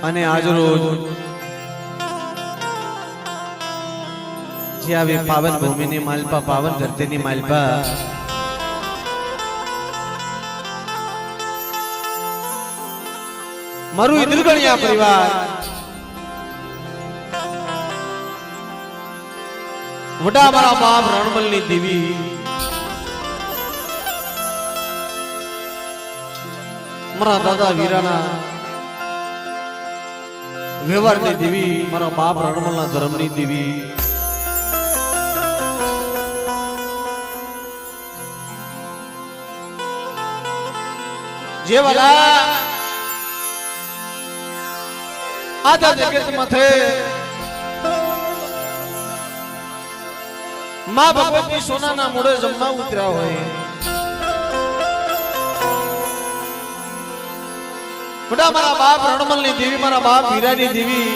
અને આજ રોજ જે આવી પાવન ભૂમિની માલપા, પાવન ધરતીની માલપા મારું ઈદરગણિયા પરિવાર વડા મારા બાપ રણમલની દેવી મારા દાદા વીરાના વ્યવહારની દેવી, મારા બાપ રણમલના ધર્મની દેવી, જે વાલા આધા જગત માથે માં ભગવતી સોનાના મોઢે જમવા ઉતર્યા હોય, બડા મારા બાપ રણમલની દેવી, મારા બાપ હીરાની દેવી,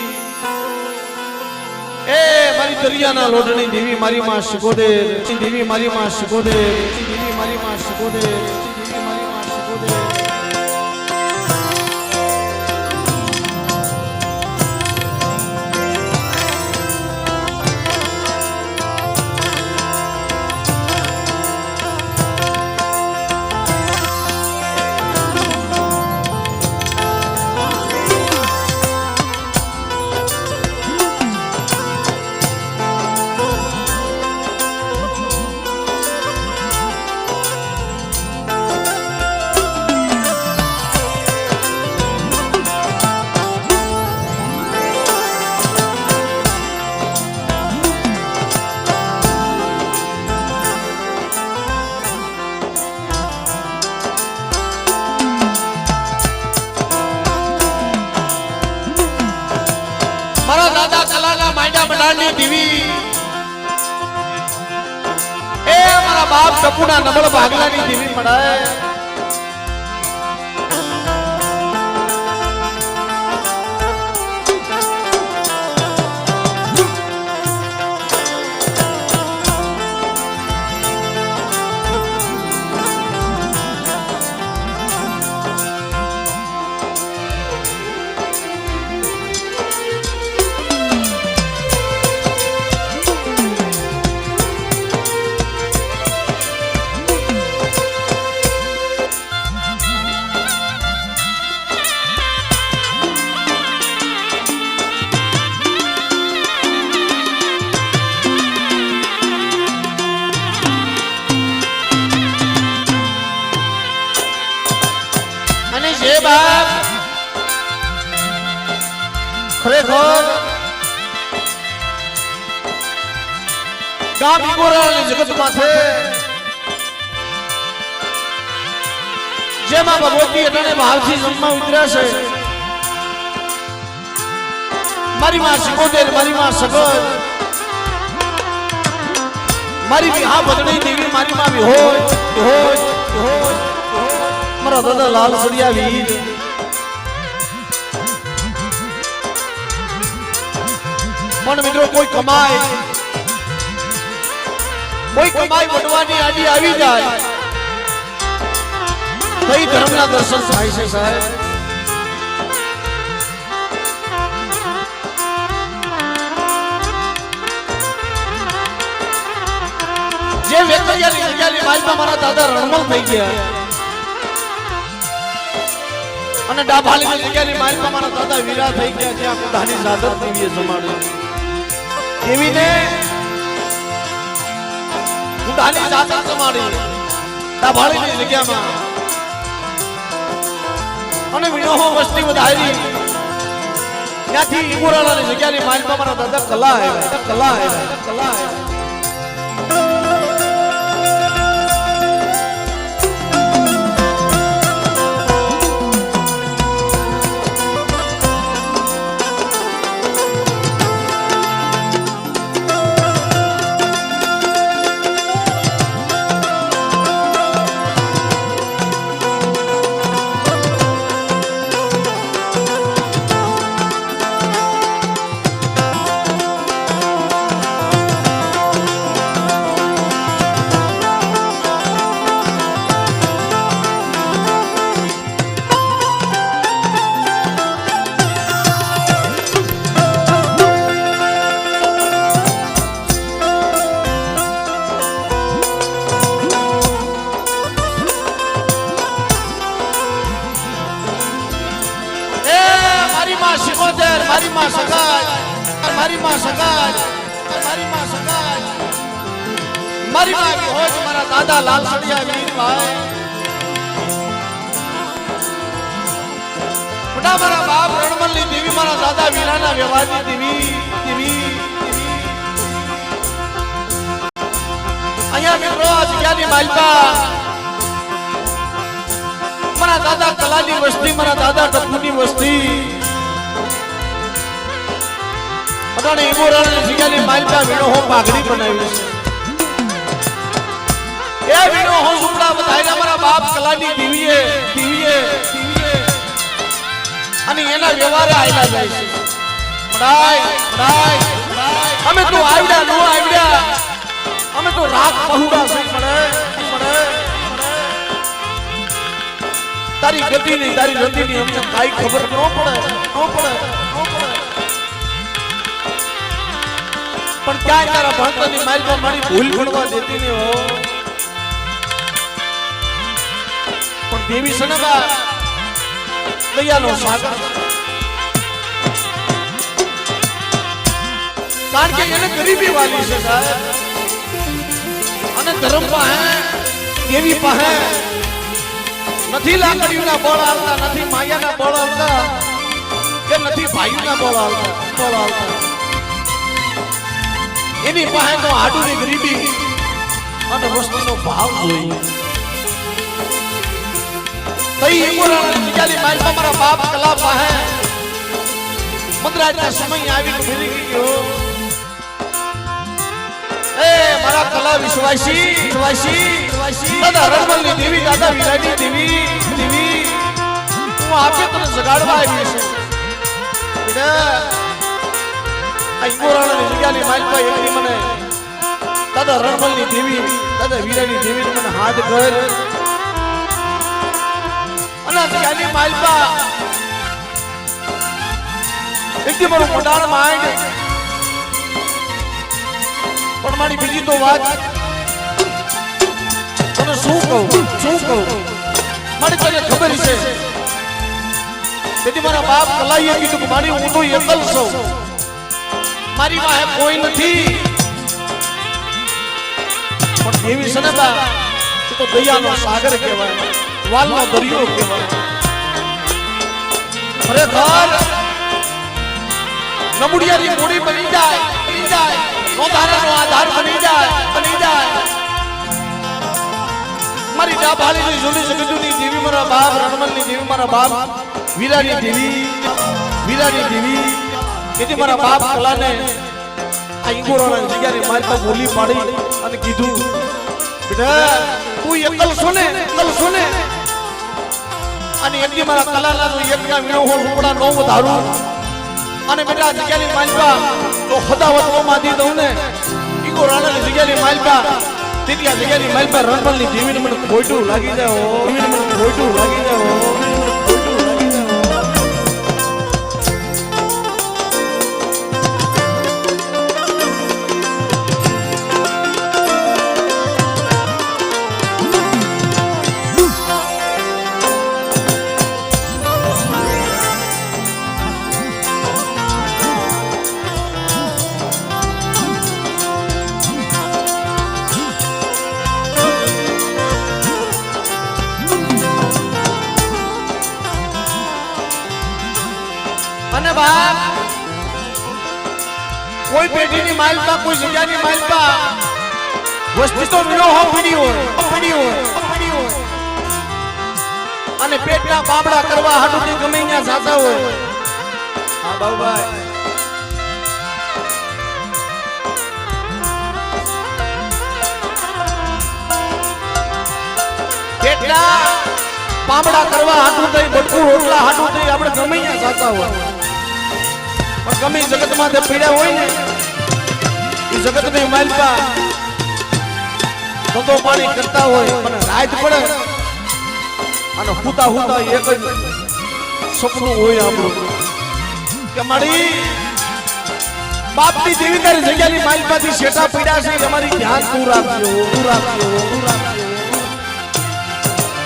એ મારી દરિયાના લોઢની દેવી, મારી માં શિકોદેર દેવી, મારી માં શિકોદેર દેવી, મારી માં શિકોદેર દેવી, મારી માં શિકોદેર. મારા દાદા કલાના માંડા મંડાળની દેવી, એ મારા બાપ ટપુના નબળ ભાગલાની દેવી મળાય, ખરેખર ગામ ગોરાની જગતમાં છે, જેમાં ભગવતી અટાણે ભાવથી જન્મમાં ઉતર્યા છે, મારી માં શિકોદેર, મારી માં સગર, મારી વિહા બદણી દેવી, મારી માં વિહોય, મારા દાદા લાલ સરિયા વીર, પણ મિત્રો કોઈ કમાય વડવાની આડી આવી જાય કઈ ધર્મના દર્શન થાય છે સાહેબ. જે વેકરિયાની જગ્યાની માલમાં મારા દાદા રણમલ થઈ ગયા અને ડાભાલીની જગ્યાની માલમાં મારા દાદા વીરા થઈ ગયા, જ્યાં કુંડાની સાદર દેવીએ જમાડ્યું, દેવીને કુંડાની સાદર જમાડી ડાભાલીની જગ્યામાં, અને વિનોહો વસ્તી વધારી, ત્યાંથી ઈમોરાલાની જગ્યાની માલમાં મારા દાદા કલા આવ્યા. માં શિકોતેર મારી માં સગાઈ મારી માં સગાઈ મારી માં સગાઈ મારી માં હોય મારા દાદા લાલસડિયા વીરભાઈ મોટા મારા બાપ રણમલની દેવી મારા દાદા વીરાના વ્યવહારની દેવી દેવી અહીંયા મિત્રો આ જગ્યાની માલપા મારા દાદા કલાની વસ્તી મારા દાદા ટપુની વસ્તી અટાણે ઈગોરાની જગ્યાની માલપા વીણો હો પાઘડી બનાવી છે એ વીણો હો સુપડા બધાયના મારા બાપ કલાની દેવીએ દેવીએ અને એના વ્યવહારે આયલા જાય છે પડાય પડાય અમે તો આવડ્યા નો આવડ્યા અમે તો રાત પહુડા છે પડે પડે તારી ગતિ ની તારી રતિ ની અમને કાઈ ખબર ન પડે પણ ક્યાંય તારા ભણતરની માલમાં મારી ભૂલ ભણવા દેતી ને હો પણ દેવી સનબા દયાનો સાગર કારણ કે એને ગરીબી વાલી છે સાહેબ અને ધર્મ પાસે દેવી પાસે નથી લાકડીના બળ આવતા નથી માયાના બળ આવતા કે નથી ભાઈના બળ આવતા એની પાસે તો હાડુની ગરીબી અને વસ્તુનો ભાવ જોઈએ તઈ એકોરાની બીજાની માલમાં મારા બાપ કલા પાસે મદ્રાજના સમય આવી ભરી ગયો એ મારા કલા વિશ્વાસી દાદા રણમલની દેવી દાદા વીરાની દેવી દેવી હું આપે તને જગાડવા આવી છે બેટા આ એકોરાની બીજાની માલમાં એની મને દાદા રણમલની દેવી દાદા વીરાની દેવીને મને હાથ કર જગ્યાની માલપા એકથી મારું મોઢાણ માંડ પણ મારી બીજી તો વાત તને શું કહું મારી તને ખબર છે તેથી મારા બાપ કલાઈએ કીધું કે મારી હું તો એકલ છું મારી પાસે કોઈ નથી પણ દેવી સનબા તો દયાનો સાગર કહેવાય વાલનો દરિયો કહેવાય ખરેખર નમુડિયાની મૂડી બની જાય નોંધારાનો આધાર બની જાય મારી ડાભાળીની જૂની જગતની દેવી મારા બાપ રણમલની દેવી મારા બાપ વીરાની દેવી તેથી મારા બાપ કલાને આ ઈગોરાની જગ્યાની મારી પાસે બોલી પાડી અને કીધું બેટા તું એકલ સોને અને એમની મારા કલાના તો એકના વીણો હું રૂપડા નો વધારું અને બેટા જગ્યાની માલપા તો હદાવત નો માધી દઉં ને ઈગોરાની જગ્યાની માલપા તેથી આ જગ્યાની માલપા રણમલની દેવીને મને ખોટું લાગી જાય અને બાપ કોઈ પેઢીની માલપા કોઈ જગ્યાની માલપા વસ્તી તો વીણો હો પડી હોય અને પેટના બાબડા કરવા હાટુથી ગમે ત્યાં જાતા હોય હા બાબુભાઈ પેટના પામડા કરવા હાટું થઈ બટકું રોટલા હાટું થઈ આપણે ગમે ત્યાં જાતા હોય પણ ગમે જગતમાં તે પીડા હોય ને એ જગતની માલપા ધંધો પાણી કરતા હોય પણ રાત પડે અને હુતા એક જ સપનું હોય આપણું કે મારી બાપની દેવી તારી જગ્યાની માલપાથી શેઠા પીડા છે તમારી ધ્યાન તું રાખજો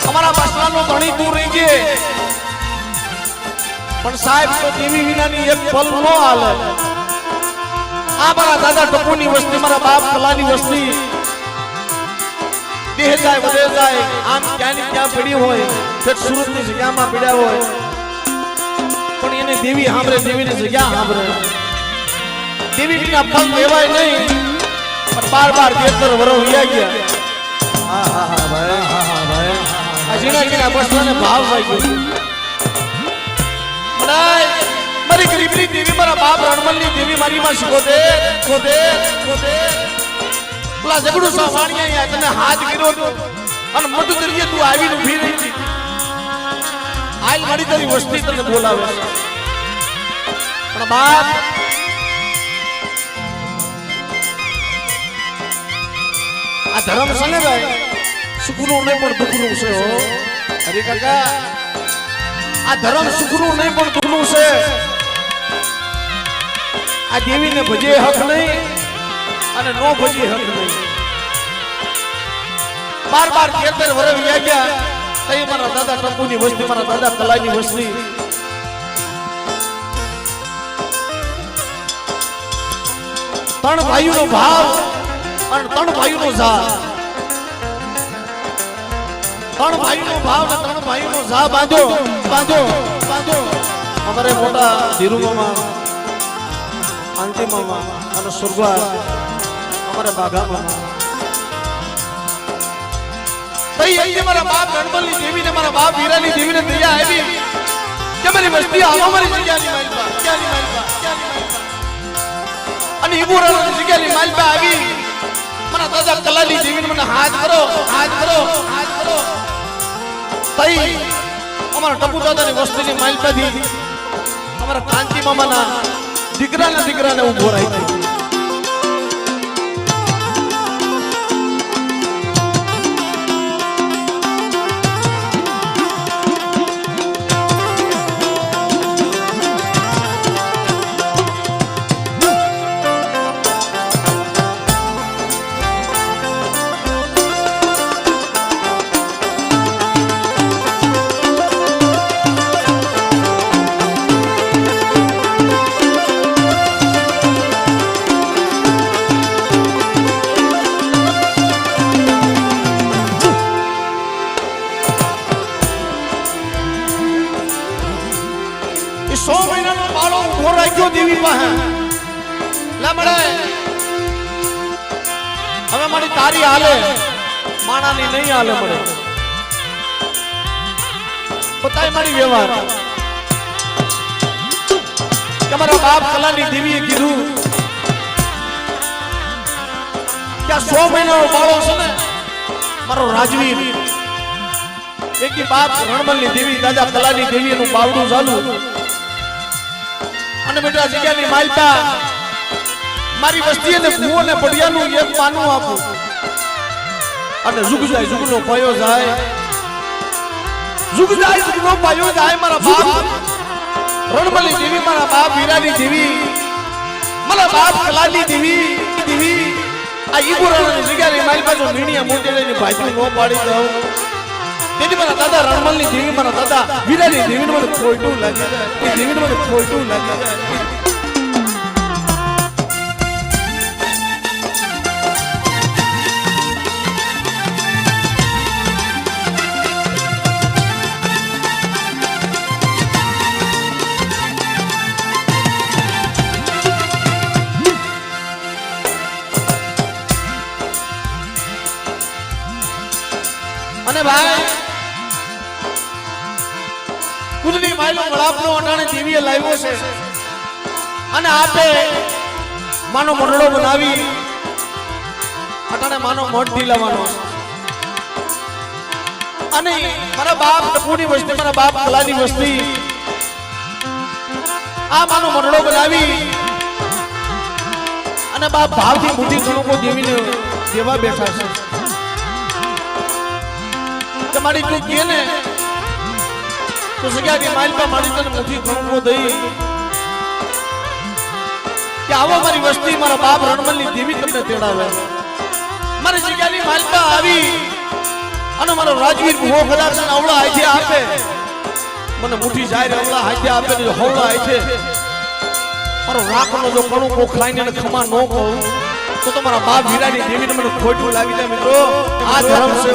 અમારા મસલાનો ધણી તું રહી ગયે પણ સાહેબ તો દેવી વિનાની એક પલ નો હાલે. આ મારા દાદા ટપુની વસ્તી, મારા બાપ કલાની વસ્તી દેહ જાય વધે જાય, આમ ક્યાં ને ક્યાં પડી હોય, ઠેઠ સુરતની જગ્યામાં પડ્યા હોય, પણ એને દેવી સાંભળે, દેવીની જગ્યા સાંભળે. દેવી વિના ફળ લેવાય નહીં, પણ બાર 13 વર્ષ વયા ગયા. હા હા હા ભાઈ, હા હા ભાઈ, આ જીણા જીણા બસને ભાવ આવી ગયો. મારી ગરીબની દેવી, મારા બાપ રણમલની દેવી, મારી માં શીખોદે ખોદે ખોદે પેલા ઝઘડું સાવાણિયા તને હાથ કર્યો તો અને મોટું દરિયે તું આવીને ઊભી રહી હતી. આલ મારી તારી વસ્તી તને બોલાવે પણ બાપ આ ધર્મ છે ને ભાઈ, સુખનું નહીં પણ દુઃખનું છે. હો હરી કાકા, આ ધર્મ સુખનું નહીં પણ દુઃખનું છે. આ દેવીને ભજે હક નહીં અને નો ભજે હક નહીં. 12 13 વર્ષ વ્યા ગયા. તઈ મારા દાદા ટપુની વસ્તી, મારા દાદા કલાની વસ્તી, ત્રણ ભાઈઓનો ભાવ અને ત્રણ ભાઈઓનો ઝા. ત્રણ ભાઈઓનો ભાવ ને ત્રણ ભાઈઓનો ઝા બાંધ્યો બાંધ્યો બાંધ્યો. અમારે મોટા ધીરુ મામા, આંટી મામા અને સુરગવાસ અમારે બાઘા મામા. તઈ મારા બાપ રણમલની દેવી ને મારા બાપ વીરાની દેવી ને દયા આવી કે મારી વસ્તી આવો, મારી જગ્યાની માલપા, ક્યાંની માલપા, ક્યાંની માલપા. અને ઈબુરાની જગ્યાની માલપા આવી. મારા દાદા કલાની દેવીને મને હાથ કરો, હાથ કરો, હાથ કરો. તઈ અમારા ટપુ દાદાની વસ્તીની માલપાથી અમારા કાંતિ મામાના દીકરાને ઉભો રાખ્યો. દેવી પાસે લે મળે. હવે મારી તારી હાલે, માણાની નહીં હાલે મળે. બતાય મારી વ્યવહાર કે મારા બાપ કલાની દેવીએ કીધું કે 100 મહિનાનો બાળો છે ને મારો રાજવીર. એક બાપ રણમલની દેવી, દાદા કલાની દેવી એનું બાવડું ચાલુ અને બેટા જગ્યાની માલપા મારી વસ્તી અને ભૂવો ને પડિયાનું એક પાનું આપું અને જુગ જાય જુગનો પાયો જાય, જુગ જાય જુગનો પાયો જાય. મારા બાપ રણમલની દેવી, મારા બાપ વીરાની દેવી, મારા બાપ કલાની દેવી દેવી આ ઈબુરાની જગ્યાની માલપા જો મીણિયા મોટી લઈને ભાઈ નો પાડી દઉં. તેથી મારા દાદા રણમલની દેવી, મારા દાદા વીરાની દેવીને મને ખોટું લાગે, એ દેવીને મને ખોટું લાગે. અને ભાઈ કુદની માયલો વળાપનો અટાણે દેવીએ લાવ્યો છે અને આપે માનો મંડળો બનાવી અટાણે માનો મોઢ ઢીલાવાનો. અને મારા બાપ ટપુની વસ્તી, મારા બાપ કલાની વસ્તી આ માનો મંડળો બનાવી અને બાપ ભાવથી બુદ્ધિ ગણકો દેવીને દેવા બેઠા છે. મારી તું કે ને તો જગ્યાની માલપા મારી તને મુઠી ગણવો દઈ કે આવો મારી વસ્તી, મારા બાપ રણમલની દેવી તમને તેડાવે. મારી જગ્યાની માલપા આવી અને મારો રાજવીર ભૂવો કદાચ અવળા આથી આપે. મને મુઠી જાય હમણાં હાથે આપે ને હવળા હાથે મારો રાખનો જો કણું કો ખાઈને ને ખમા ન કહું તો તમારા બાપ વીરાની દેવીને મને ખોટું લાગી જાય મિત્રો આ ધર્મ છે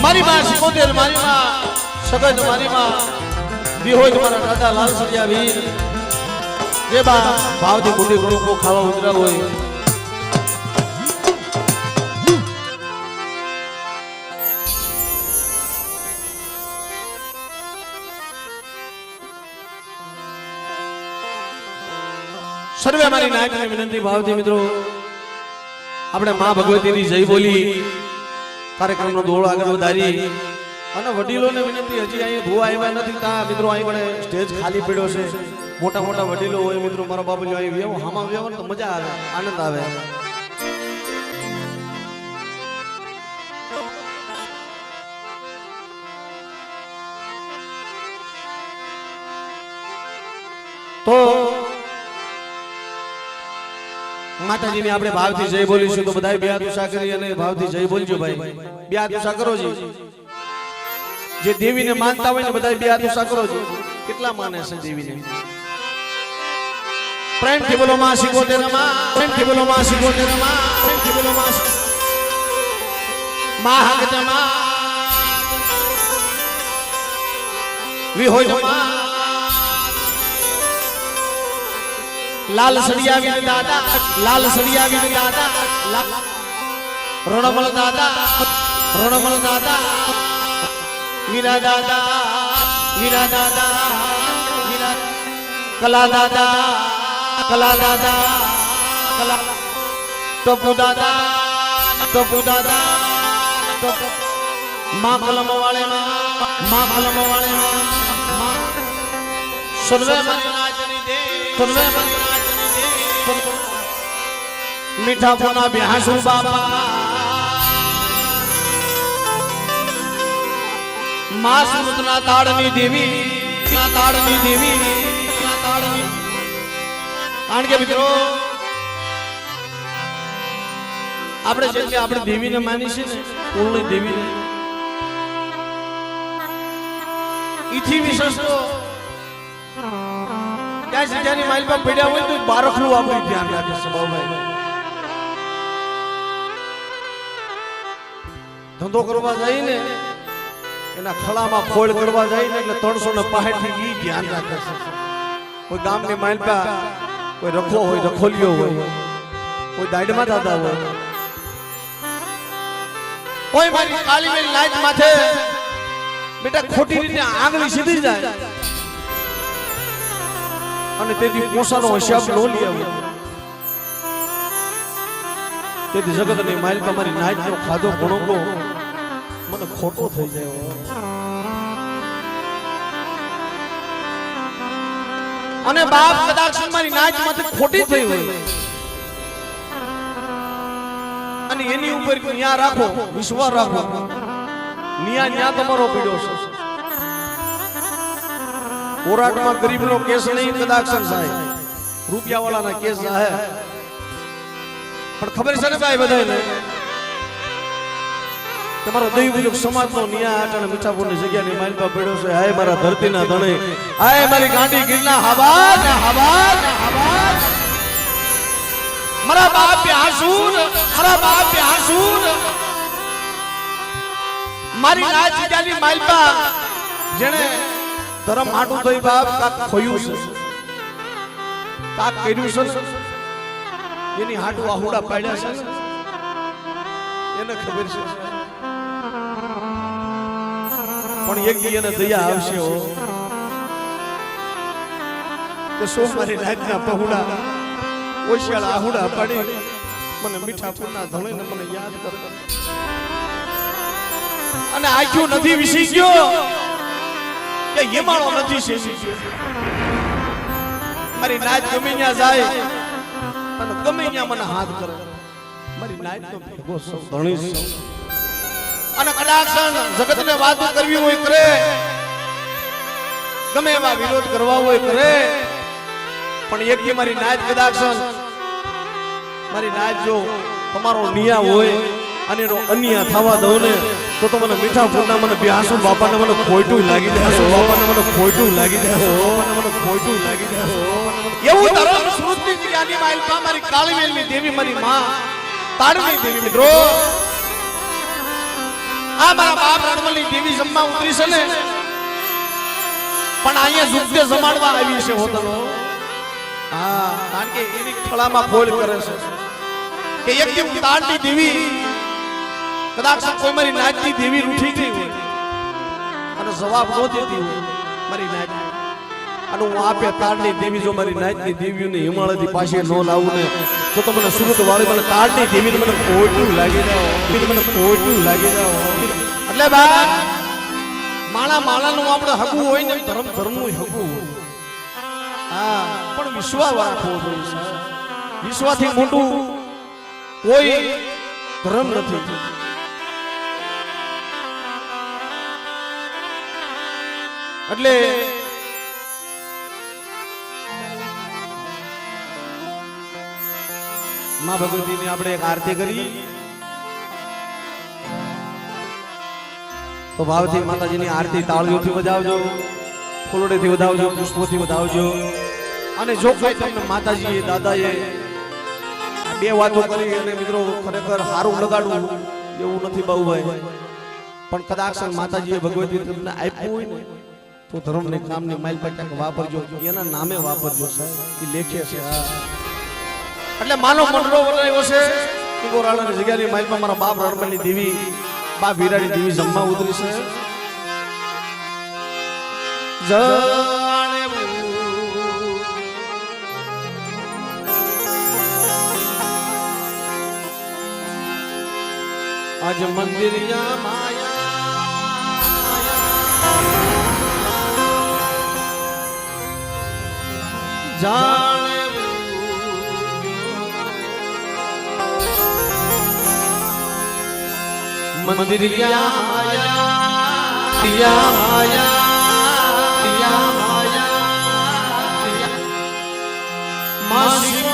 મારી માં શિકોતેર મારી માં સગજ મારી માં વિહોય તમારા દાદા લાલ સરિયા વીર જે બા ભાવથી મોટી ઘણું કો ખાવા ઉતરા હોય સર્વે મારી નાયકને વિનંતી ભાવથી મિત્રો આપણે માં ભગવતીની જય બોલી કાર્યક્રમનો દોડો આગળ વધારી અને વડીલોને વિનંતી હજી અહીં ભૂવા આવ્યા નથી તા મિત્રો અહીં પણ સ્ટેજ ખાલી પડ્યો છે મોટા મોટા વડીલો હોય મિત્રો મારો બાબુ અહીં વ્યવ હામાં વ્યવ તો મજા આવે આનંદ આવે તો માતાજીની આપણે ભાવથી જય બોલીશું તો બધાય બે હાથ ઊંચા કરી અને ભાવથી જય બોલજો ભાઈ બે હાથ ઊંચા કરો જી જે દેવીને માનતા હોય ને બધાય બે હાથ ઊંચા કરો જી કેટલા માને છે દેવીને પ્રેમથી બોલો માં શિકોતેર માં પ્રેમથી બોલો માં શિકોતેર માં પ્રેમથી બોલો માં હકત માં વિહોય માં લાલ સડિયા વીર દાદા લાલ સડિયા વીર દાદા રણમલ દાદા વીરા દાદા કલા દાદા ટપુ દાદા માં કલમ વાળે માં સર્વે મારી નાચની દે સર્વે મારી મીઠા પોના બેહાસુ બાબા માં સુરતના તાળની દેવી કારણ કે મિત્રો આપણે જેટલી આપણે દેવીને માની છે ને પૂર્ણ દેવીને ઈથી વિશેષ તો ત્યાં સજાની માઇલ પર પડ્યા હોય તો બારખનું આપણે ધ્યાન રાખે છે બાબુભાઈ ધંધો કરવા જાય ને એના ખળામાં ખોળ કરવા જાય ને એટલે 365 થી ધ્યાન રાખે છે કોઈ ગામની માઇલ પર કોઈ રખો હોય રખોલિયો હોય કોઈ દાડમાં દાદા હોય કોઈ મારી કાળી મેલી લાઈટ માથે બેટા ખોટી રીતે આંગળી સીધી જાય અને તેથી પોસાનો હિસાબ નો લઈ આવે તેથી જગતની માઇલ પર મારી નાઈટનો ખાધો ભણો મને ખોટો થઈ જાય અને બાપ કદાચ મારી નાઈટ માંથી ખોટી થઈ હોય અને એની ઉપર ન્યા રાખો વિશ્વાસ રાખો ન્યા તમારો પીડ્યો છે કોરાટમાં ગરીબનો કેસ નહીં કદાચ થાય રૂપિયા વાળાના કેસ છે પણ ખબર છે ને ભાઈ બધાને તમારો દૈવયુગ સમાજનો ન્યાય આટણે મીઠાપુરની જગ્યાની માઇલ પર પડ્યો છે હાય મારા ધરતીના ધણે હાય મારી ગાંડી ગીરના હવા મારા બાપ હાસુર મારી નાચ જગ્યાની માઇલ પર જેણે ધર્મ હાટું થઈ બાપ કાક ખોયું છે કાક કર્યું છે એની હાટું આહુડા પાડ્યા છે એને ખબર છે પણ એક દી એને દયા આવશે કે સો મારી રાતના પહોળા ઓશિયાળા આહુડા પાડી મને મીઠા ફૂલના ધણીને મને યાદ કર અને આખ્યું નથી વિસી ગયો કે હિમાળો નથી શેષી ગયો મારી નાચ ગમે ત્યાં જાય અને ગમે ત્યાં મને હાથ કરે મારી નાચ તો ભેગો સૌ ધણી છે અને કદાચ જગતને વાતો કરવી હોય કરે ગમે એવા વિરોધ કરવા હોય કરે પણ એક કે મારી નાચ કદાચ મારી નાચ જો તમારો નિયા હોય અને એનો અન્યા થવા દઉં ને તો મને મીઠા ફૂલના મને બ્યાસુ બાપાને મને ખોટું લાગી જાય બાપાને મને ખોટું લાગી જાય મને ખોટું લાગી જાય એવું ધર્મ સૃષ્ટિ જ્ઞાની માલપા મારી કાળીવેલની દેવી મારી માં તાડની દેવી મિત્રો આ મારા બાપ રણમલની દેવી જમવા ઉતરી છે ને પણ અહીંયા જુગતે જમાડવા આવી છે હોતનો હા કારણ કે એની ખળામાં ખોલ કરે છે કે એક કેમ તાડની દેવી કદાચ કોઈ મારી નાચની દેવી રૂઠી ગઈ હોય અને જવાબ ન દેતી હોય મારી નાચ અને હું આપે તાડની દેવી જો મારી નાચની દેવીઓને હિમાલયથી પાસે ન લાવું ને તો મને સુરત વાળી મને તાડની દેવીને મને ખોટું લાગી જાય મને ખોટું લાગી જાય એટલે બા માળા માળાનું આપણે હગું હોય ને ધર્મ ધર્મનું હગું હોય હા પણ વિશ્વાસ રાખવો જોઈએ વિશ્વાસથી મોટું કોઈ ધર્મ નથી એટલે માં ભગવતીની આપણે એક આરતી કરી તો ભાવથી માતાજીની આરતી તાળીઓથી વધાવજો ફૂલોડેથી વધાવજો પુષ્પોથી વધાવજો અને જો કોઈ તમને માતાજીએ દાદાએ બે વાતો કરી અને મિત્રો ખરેખર સારું લગાડવું એવું નથી બાબુભાઈ પણ કદાચ માતાજીએ ભગવતી તમને આપ્યું હોય ને તો ધર્મને કામની માઇલ પર ક્યાંક વાપરજો એના નામે વાપરજો સાહેબ એ લેખે છે એટલે માનો મંડળો બનાવ્યો છે કે ગોરાળાની જગ્યાની માઇલમાં મારા બાપ રણમલની દેવી બા વીરાની દેવી જમવા ઉતરી છે જાણે આજ મંદિરિયા માયા જાણે મંદિરિયા માયા તિયા માયા તિયા માયા માસી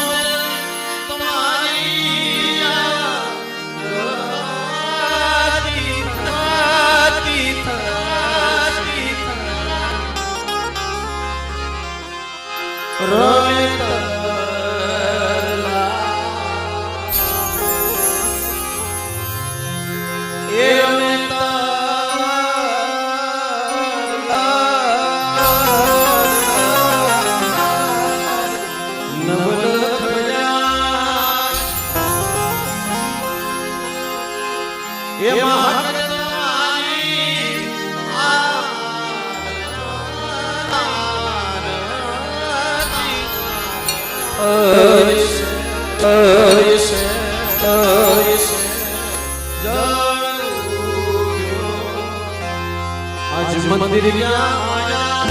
મંદિરિયા માયા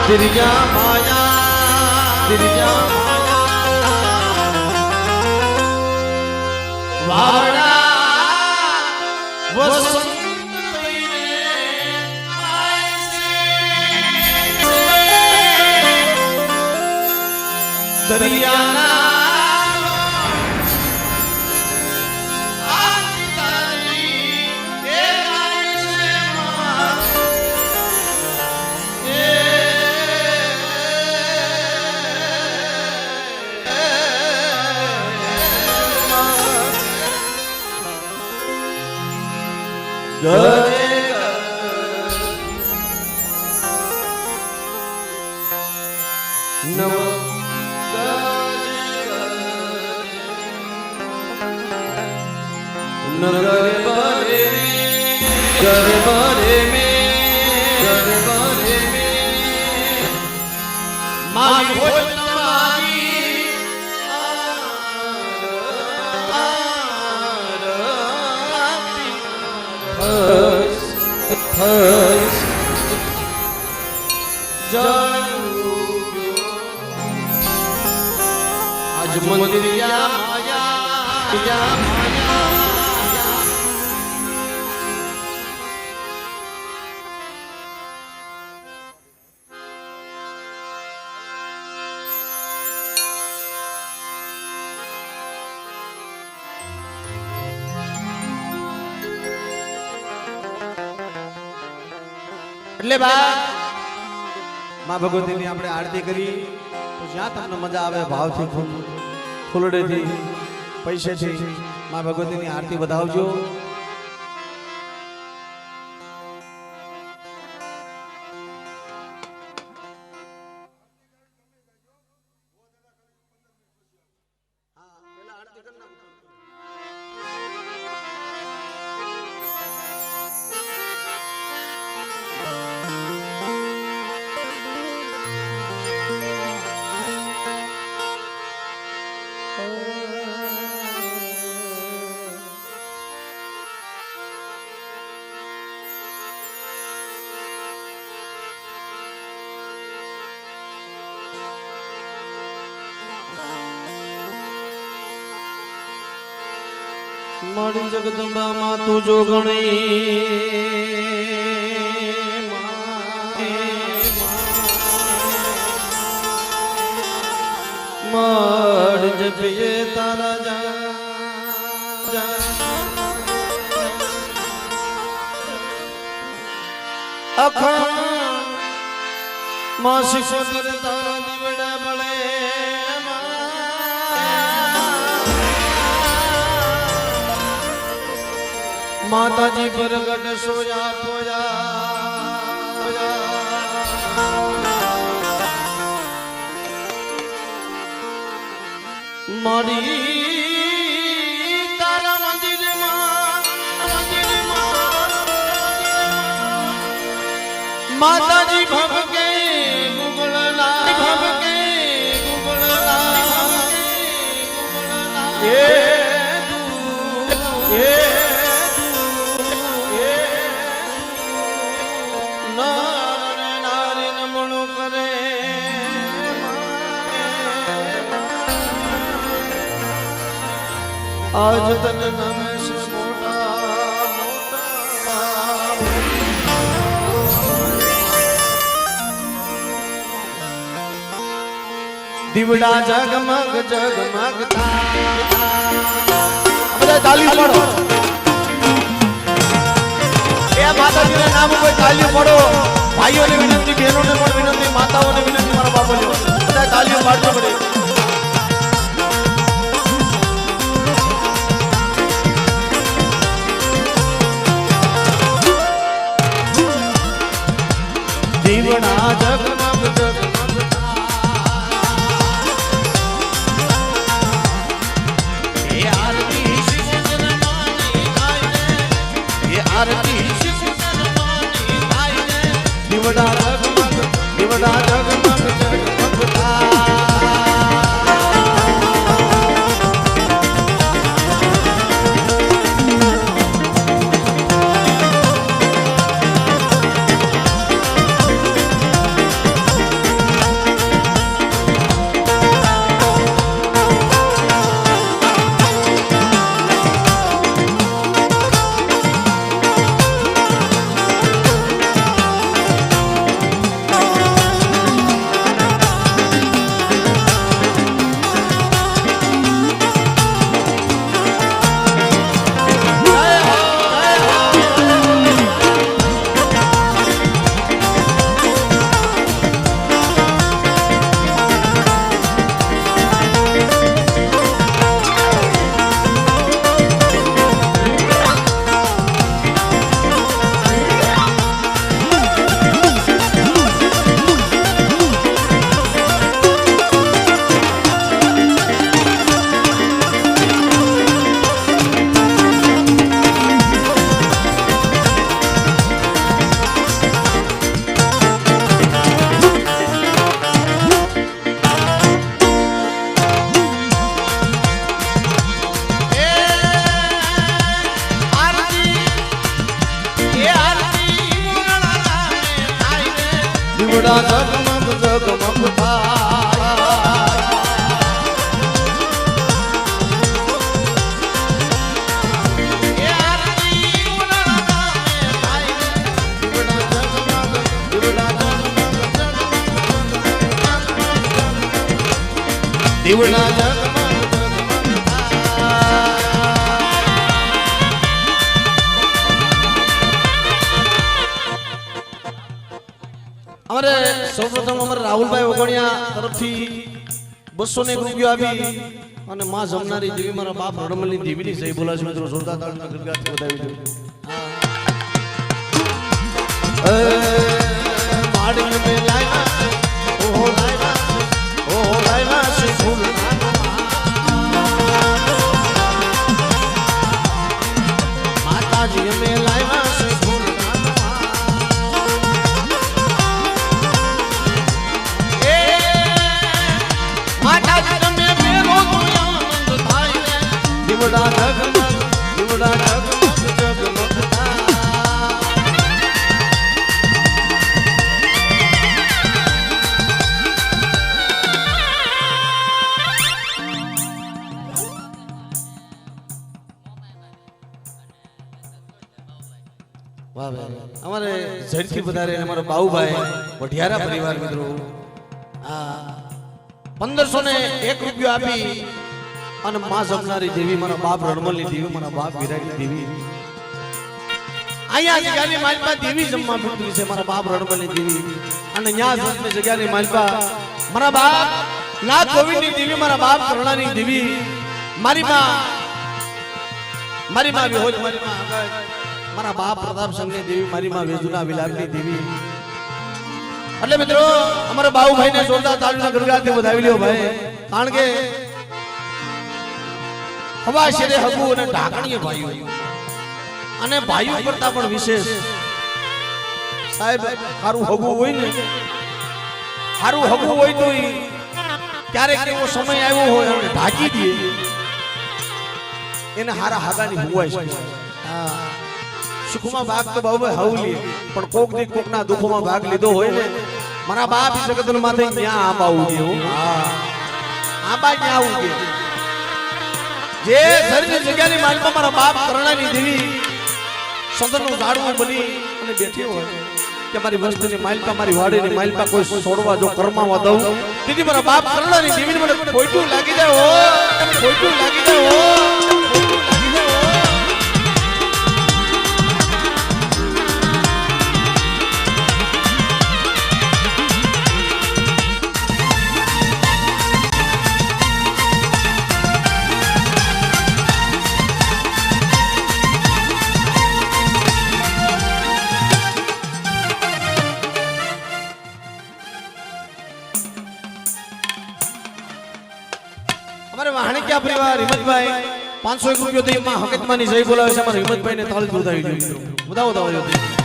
દિરિયા માયા દિરિયા વાડા વસંત દરિયાના હોય તમારી આજ મંદિર એટલે બા માં ભગવતીની આપણે આરતી કરી તો જ્યાં તમને મજા આવે ભાવથી ફૂલડેથી પૈસેથી માં ભગવતીની આરતી વધાવજો. મારી જગદંબા માં તું જો ગણી માર જપીએ તારા જા અખા માસી સોદર તારા દીવડા બળે માતાજી પ્રગટ સોયા પોયા મારી તારા મંદિરમાં માતાજી ભવકે ગુગળના ભવકે ગુગળના એ આજ તન નમેશ મોટા દીવડા જગમગ જગમગતા બધા તાળી પાડો એ માતાજીના નામ ઉપર તાળી પાડો ભાઈઓને વિનંતી બહેનોને પણ વિનંતી માતાઓને વિનંતી મારા બાપુજી બધા તાળીઓ પાડજો પડે દીવડા જગમગ જગમગતા એ આરતી શિવજનમાની થાય એ આરતી શિવજનમાની થાય દીવડા જગમગ જગમગતા દીવડા ઝગમગ ઝગમગ થાય દીવડા અમારે સૌપ્રથમ અમારે રાહુલભાઈ ઓગણિયા તરફથી 201 રૂપિયા આપી અને માં જમનારી દેવી મારા બાપ રણમલની દેવીની જય બોલાશે મિત્રો જોરદાર તાળીના ગણગણાટથી વધાવી દો માડી મે લાયા ઓહો લાયા સે ફૂલ માતાજી મે લાયા સે ફૂલ દીવડા ઝગમગ ઝગમગ વાહ ભાઈ અમારે ઝડકી વધારે અમારો બાઉભાઈ વઢિયારા પરિવાર મિત્રો આ 1501 રૂપિયા આપી અને માં જમનારી દેવી મારા બાપ રણમલની દેવી મારા બાપ વિરાગની દેવી અહીંયા જગ્યાની માલપા દેવી જમવા બેઠી છે મારા બાપ રણમલની દેવી અને ન્યા જમની જગ્યાની માલપા મારા બાપ ના ગોવિંદની દેવી મારા બાપ કરણાની દેવી મારી માં વિહોજ મારી માં આગળ મારા બાપ પ્રતાપ સંઘની દેવી મારી માં વેજુના વિલાપની દેવી એટલે મિત્રો અમારા બાઉભાઈ ને જોરદાર તાળીના ગણગણાટથી વધાવી લ્યો ભાઈ કારણ કે હવા શેરે હગુ અને ઢાકણીએ ભાઈઓ અને ભાઈઓ કરતા પણ વિશેષ સાહેબ હારું હગુ હોય ને હારું હગુ હોય તો ક્યારેક એવો સમય આવ્યો હોય અને ઢાકી દે એને હારા હાગાની હુવાય છે સુખમાં ભાગ તો બાબા હવલી પણ કોક દી કોકના દુખોમાં ભાગ લીધો હોય ને મારા બાપ જગતનો માથે ત્યાં આંબા ઉગે આંબા ક્યાં ઉગે જે શરીર જગ્યાની માલપા મારા બાપ કરણાની દેવી સંતનું ઝાડવું બની અને બેઠી હોય કે મારી વસ્તુની માલપા મારી વાડીની માલપા કોઈ છોડવા જો કર્માવા દઉં તેથી મારા બાપ કરણાની દેવીને મને ખોટું લાગી જાય હો ખોટું લાગી જાય હો વાહણિયા પરિવાર હિંમતભાઈ 501 રૂપિયા દઈ માં હકીકતમાંની જય બોલાવે છે અમારા હિંમતભાઈને તાળી વધાવી દો મિત્રો વધાવો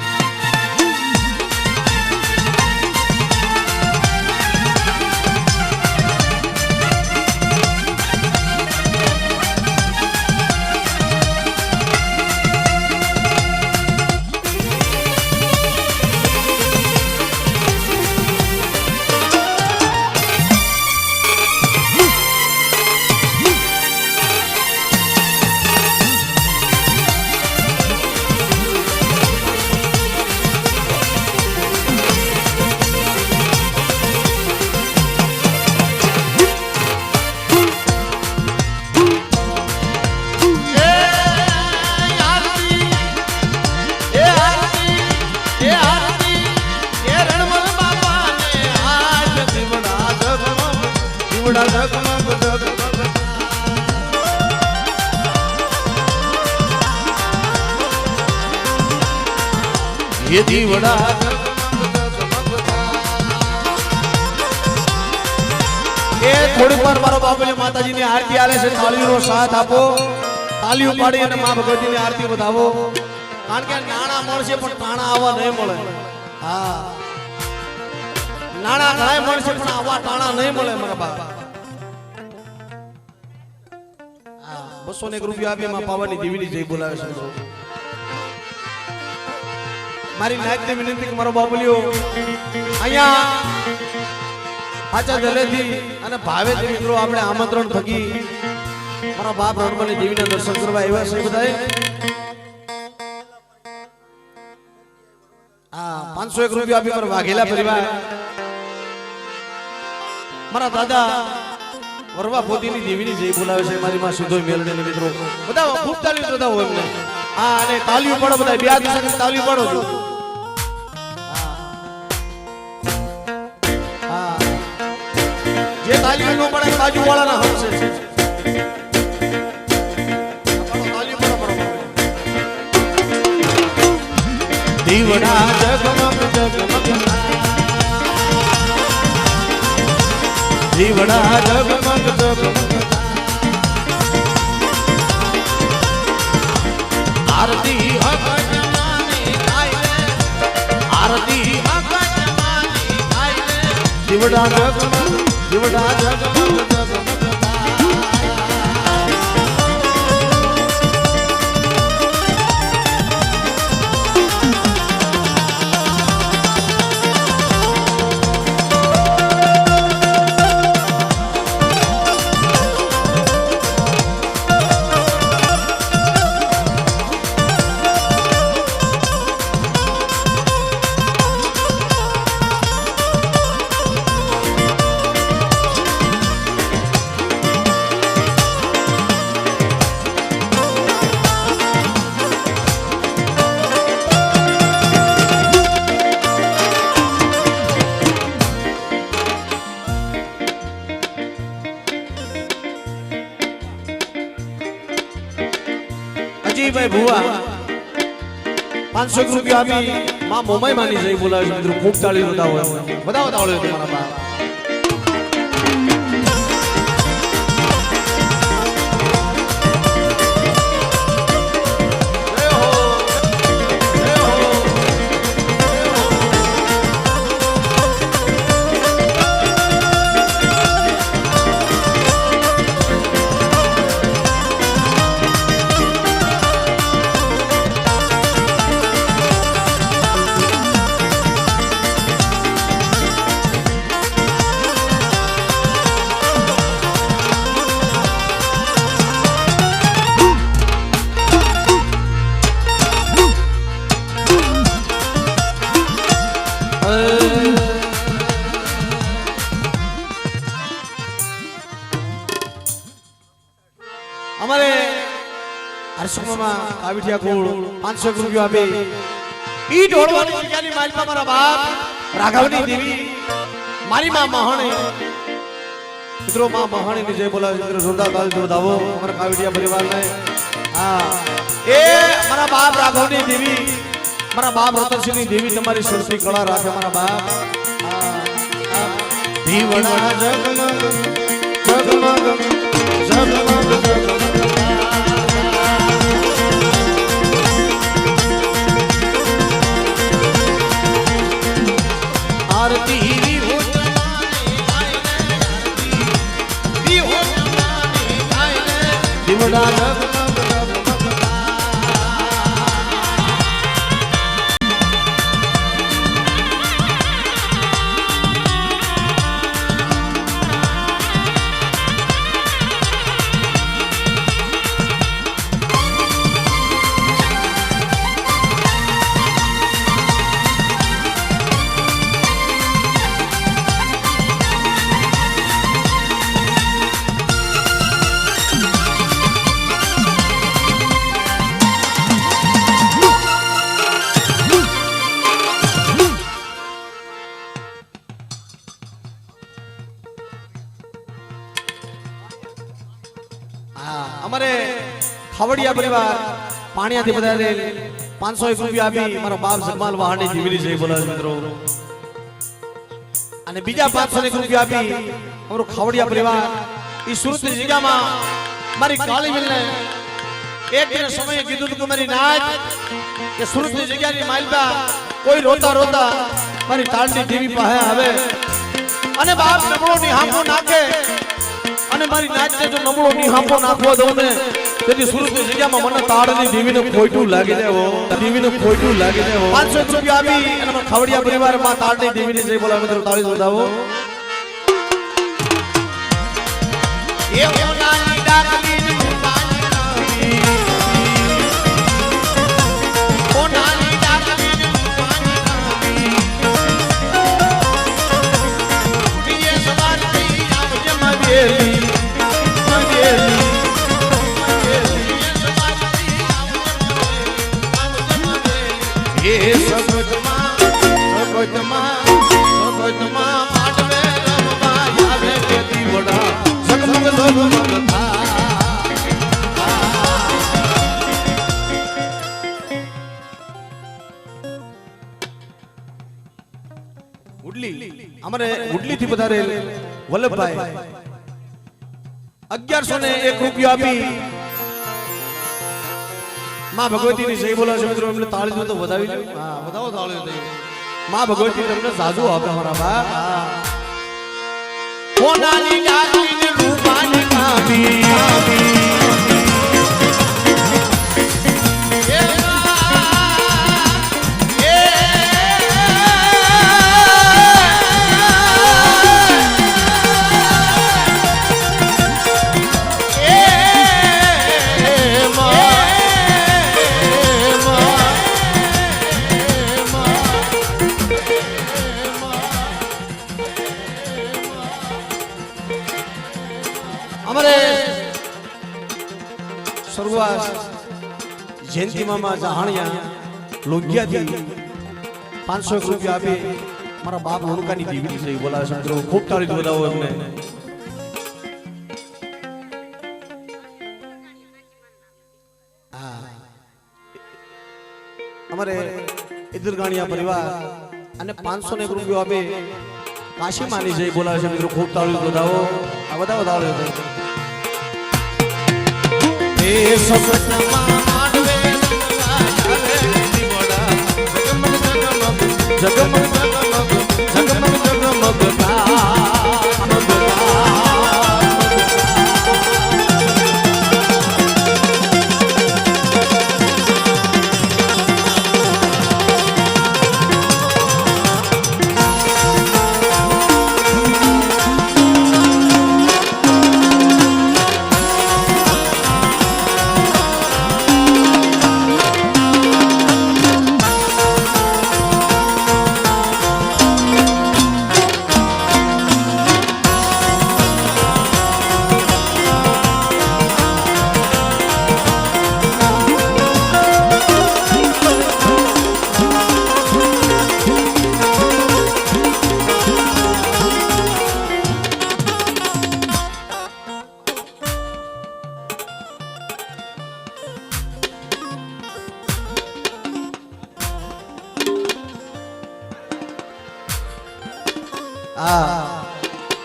ये दीवड़ा એ થોડી વાર મારો બાપુજી માતાજીની આરતી આલે છે તાળીઓનો સાથ આપો તાળીઓ પાડી અને માં ભગવતીની આરતી વધાવો કારણ કે નાણા મળશે પણ તાણા આવા નહીં મળે હા નાણા ઘણા મળશે પણ આવા તાણા નહીં મળે મારા બાપ 201 રૂપિયા આપી માં પાવાની દેવીની જય બોલાવે છે મારી નાયકને વિનંતી કે મારો બાબુલિયો અહીંયા આચા જલેથી અને ભાવેથી મિત્રો આપણે આમંત્રણ થકી મારા બાપ રણમણી દેવીના દર્શન કરવા આવ્યા છે બધાએ. હા 501 રૂપિયા આપી મારા વાઘેલા પરિવાર મારા દાદા વરવા પોતીની દેવીની જય બોલાવે છે. મારી માં સુધો મેલડી મિત્રો બધા ખૂબ તાલીઓ બધા હોય એમને. હા અને તાલીઓ પાડો બધા બે હાથ સાથે તાલીઓ પાડો છો. હા જે તાલીઓ ન પડે બાજુ વાળાના હક છે. દીવડા જગમગ જગમગ દીવડા જગમગ જગમગ આરતી અગજમાની ગાય આરતી અગજમાની ગાય દીવડા જગમગ દીવડા જગમગ જગમગ ભાઈ ભુવા 500 રૂપિયા આપી માં મોમાઈ માની જઈ બોલાવે છે મિત્રો. ખૂબ તાળી બતાવો બતાવો તાળીઓ તમારા બા. અમારે હર્ષમાં કાવીઠિયા કુળ 500 રૂપિયા આપી ઈ ઢોળવાની જગ્યાની માલપા મારા બાપ રાઘવની દેવી મારી માં મહાણી મિત્રો માં મહાણી ની જય બોલાવે મિત્રો. જોરદાર તાળી બતાવો અમારા કાવીઠિયા પરિવારને. હા એ મારા બાપ રાઘવની દેવી મારા બાપ રતનસિંહની દેવી તમારી સૃષ્ટિ કળા રાખે મારા બાપ. હા દીવડા જગમગ જગમગ જગમગ જગમગ આરતી વિહોતમાની ગાયને આરતી વિહોતમાની ગાયને દીવડા જગમગ અમારે ખાવડિયા પરિવાર પાણીયાથી બધા 501 રૂપિયા આપી મારો બાપ જગમાલ વહાણી જીવલી છે બોલાવે મિત્રો. અને બીજા 501 રૂપિયા આપી અમારો ખાવડિયા પરિવાર ઈ સુરતની જગ્યામાં મારી કાળીબેનને એક દિન સમયે કીધું કે મારી નાચ કે સુરતની જગ્યાની માલપા કોઈ રોતા રોતા મારી તાળની દેવી પાસે આવે અને બાપ નબળો ની હાંફો નાખે અને મારી નાચને જો નબળો ની હાંફો નાખવા દઉં ને તેથી સુરતની જગ્યામાં મને તાળની દેવીને ખોટું લાગી જાય દેવીને ખોટું લાગી જાય 500 રૂપિયા આપી અને મને ખવડિયા પરિવારમાં તાળની દેવીને જય બોલાવે મિત્રો તાળી વધાવો એ ઓનાની ડાકની રૂપાની ઓનાની ડાકની રૂપાની બીજે સવાર થઈ આવજે માવેલી અમારે ઉડલી થી વધારે વલ્લભભાઈ 1101 રૂપિયા આપી માં ભગવતી ની જય બોલાવે છે મિત્રો એમને તાળી તો વધાવી લો હા વધાવો તાળી માં ભગવતી તમને સાજુ આપે અમારા બા કોનાની ડાકની રૂપાની કાબી जयंती मामा जहानिया लोगिया थी 500 रुपया आपे मारा बाप उनका नहीं देवी से बोला मित्रों खूब ताली बजाओ हमने हमारे इधर गानिया परिवार अने 500 रुपया आपे काशी मानी जय बोला मित्रों खूब ताली बजाओ बताओ बताओ ए सपना जगमग जगमग जगमग जगमग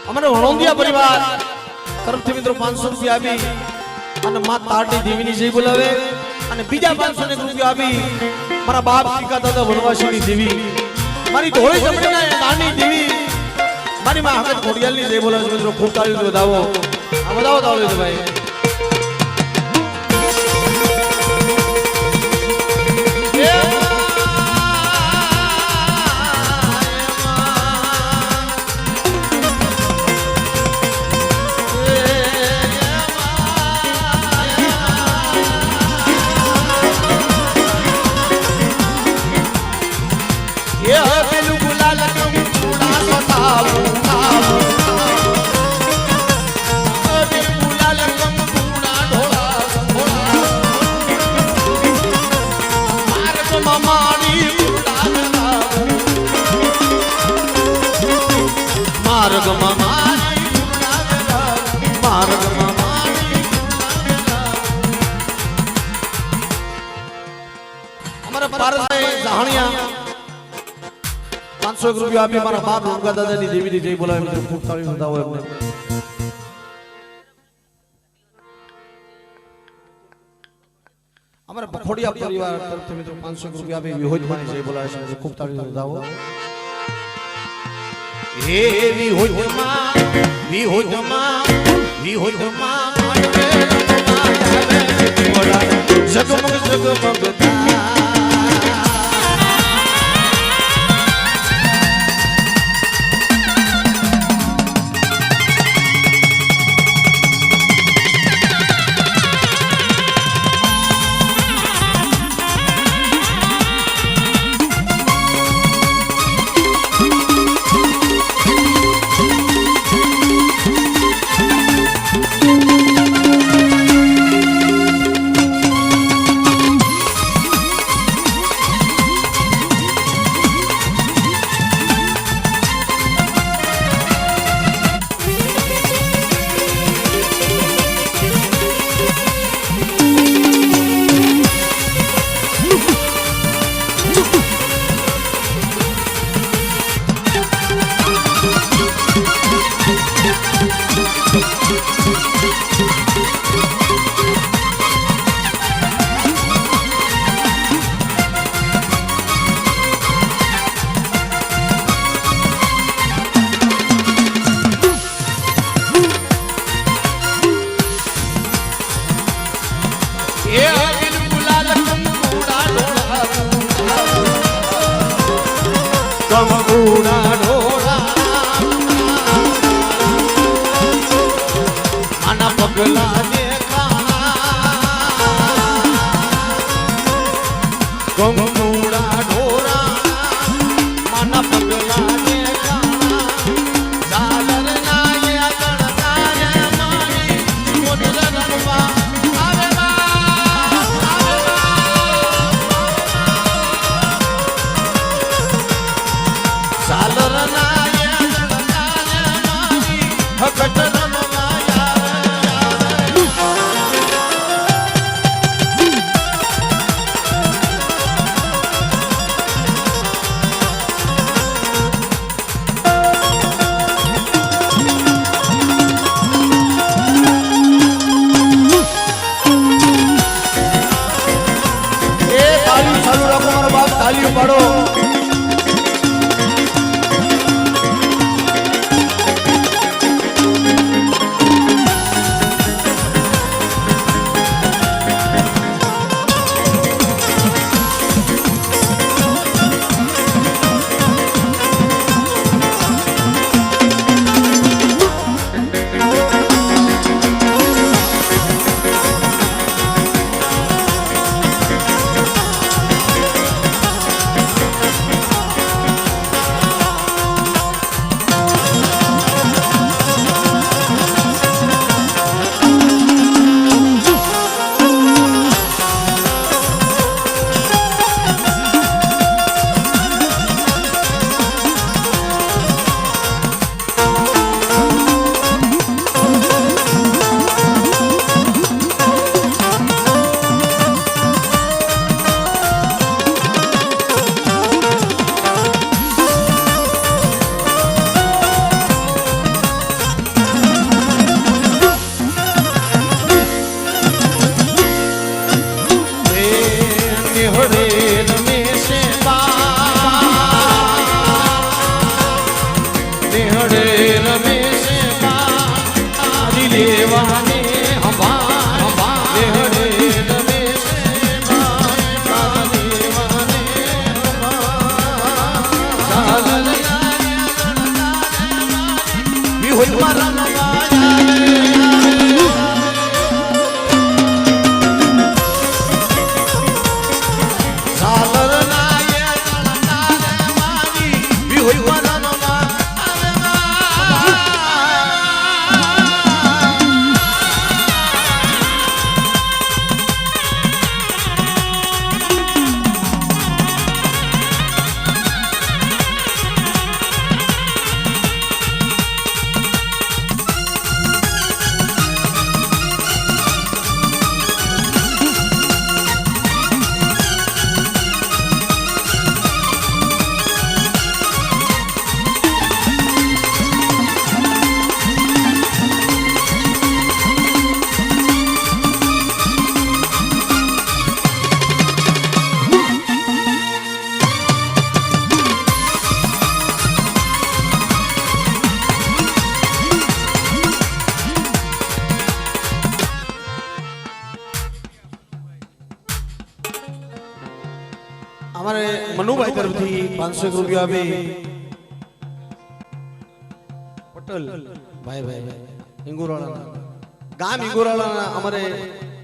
અમારે વણોંદિયા પરિવાર તરફથી મિત્રો 500 રૂપિયા આપી અને માં તાળની દેવીની જય બોલાવે અને બીજા 500 રૂપિયા આપી મારા બાપ ટીકા દાદા વનવાસીની દેવી મારી ધોળી જમણીના દાળની દેવી મારી માં હકત ખોડિયાલની જય બોલાવે મિત્રો ખૂબ તાળી વધાવો આ વધાવો તાળી ભાઈ રૂપિયા આપી મારા બાપ ઉનકા દાદાની દેવીની જય બોલાવે મિત્રો ખૂબ તાળી વધાવો એમને અમારા બખોડિયા પરિવાર તરફથી મિત્રો 500 રૂપિયા આપી વિહોજમાની જય બોલાવે છે ખૂબ તાળી વધાવો હે વિહોજમા વિહોજમા વિહોજમા ઝગમગ ઝગમગ થાય કંકુડા ઢોળા આના પગલા દેખા કંકુડા ઢોળા આના પગલા દેખા સાદર નાયા ગણતાય મારી મોદરા રંગવા તાલીઓ પાડો અમારે મનુભાઈ તરફથી 500 રૂપિયા આપે પટેલ ભાઈ ભાઈ ઇંગુરાળા ગામ ઇંગુરાળાના અમારે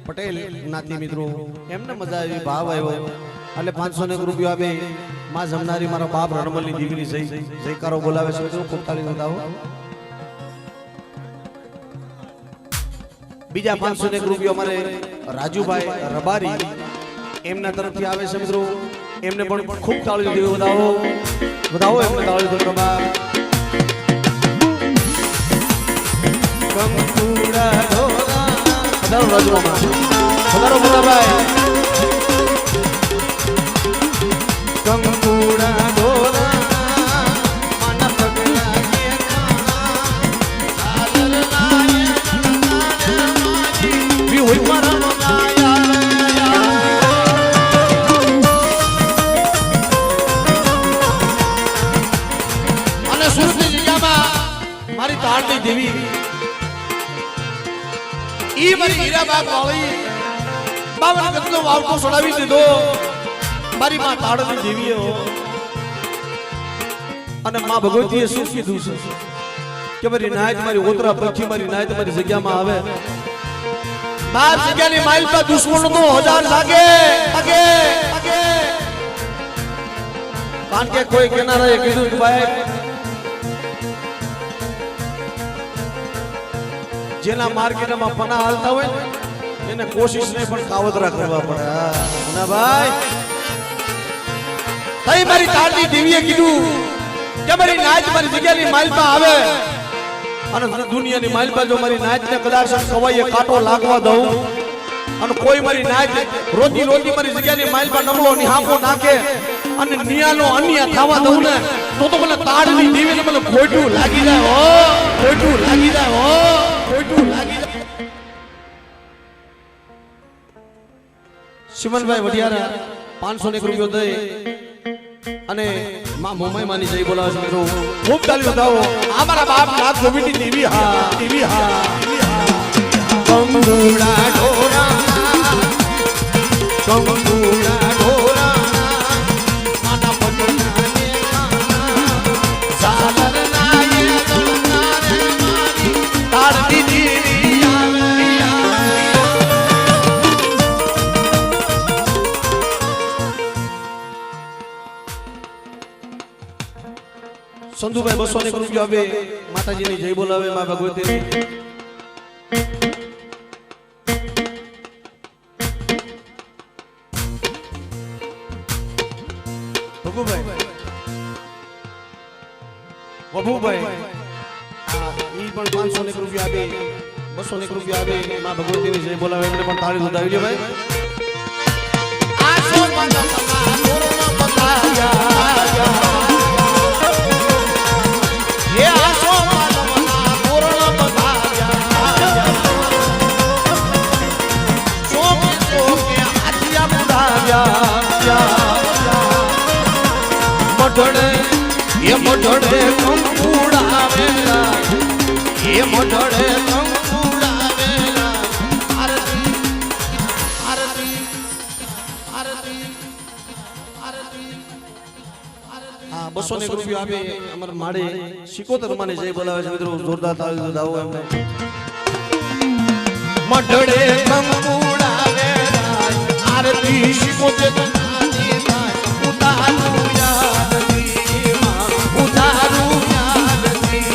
પટેલ જ્ઞાતિ મિત્રો એમને મજા આવી ભાવ આવ્યો એટલે 500 રૂપિયા આપે માં જમનારી મારા બાપ રણમલની દીકરી જયકારો બોલાવે છે મિત્રો ખૂબ તાળી બતાવો બીજા 500 રૂપિયા અમારે રાજુભાઈ રબારી એમના તરફથી આવે છે મિત્રો એમને પણ ખૂબ તાળી દીધી બતાવો બતાવો એમને તાળી દીધી રબા કંકુડા ઢોલા બતાવો રાજુમાં બતાવો બતાભાઈ કંકુડા ઢોલા માના પગલા કે સાલર નાય વી હોય મારા મારી તાળની દેવી ઈ મારી હીરાબાગ વાળી 52 ગજનો વાવકો છોડાવી દીધો મારી માં તાળની દેવીઓ અને માં ભગવતીએ શું કીધું છે કે મારી નાયત મારી ઓતરા પરથી મારી નાયત મારી જગ્યામાં આવે બાર જગ્યાની માઇલ પર દુશ્મનો તો 1000 લાગે લાગે લાગે કારણ કે કોઈ કેનારાએ કીધું કે ભાઈ જેના માર્કેટમાં પના હાલતા હોય એને કોશિશ નહીં પણ કાવતરા કરવા પડે ના ભાઈ તઈ મારી તાળની દેવીએ કીધું કે મારી નાચ મારી જગ્યાની માઇલ પર આવે અને દુનિયાની માઇલ પર જો મારી નાચને કદાચ કવાઈએ કાંટો લાગવા દઉં અને કોઈ મારી નાચ રોતી રોતી મારી જગ્યાની માઇલ પર નમલો નિહાકો નાખે અને નિયાનો અન્ય થવા દઉં ને તો મને તાળની દેવીને મને ખોટું લાગી જાય હો ખોટું લાગી જાય હો ખોટું લાગી જાય શિવનભાઈ વડિયારા 501 રૂપિયો દે અને માં મોમાઈ માની જઈ બોલાવે છે મિત્રો ખૂબ તાળી બતાવો અમારા બાપ નાથ ગોવિંદની દેવી હા દેવી હા કંકુડા ઢોરા કંકુડા ઢોરા માના પટના ને સાલર નાય દળનારે મારી તાળની દેવી સંધુભાઈ 201 રૂપિયા આપે માતાજીની જય બોલાવે માં ભગવતી વભુભાઈ ઈ પણ 501 રૂપિયા આપે 201 રૂપિયા આપે માં ભગવતીની જય બોલાવે એમને પણ તાળી ઉડાવી લે ભાઈ આસો માતા કોરોના પતાયા ये आसो मालवना कोरोना बधाया सोके सोके आजिया बुधाया मढड़े ये मढड़े कंकूड़ा वेला ये मढड़े कंकूड़ा वेला आरती आरती आरती आरती 201 રૂપિયા આપે અમાર માડે શિકોતર માને જય બોલાવે છે મિત્રો જોરદાર તાળી દાવો એમને મઢડે કંકુડા વેલા આરતી શિકોતર માની થાય ઉતારું યાદ દી માં ઉતારું યાદ દી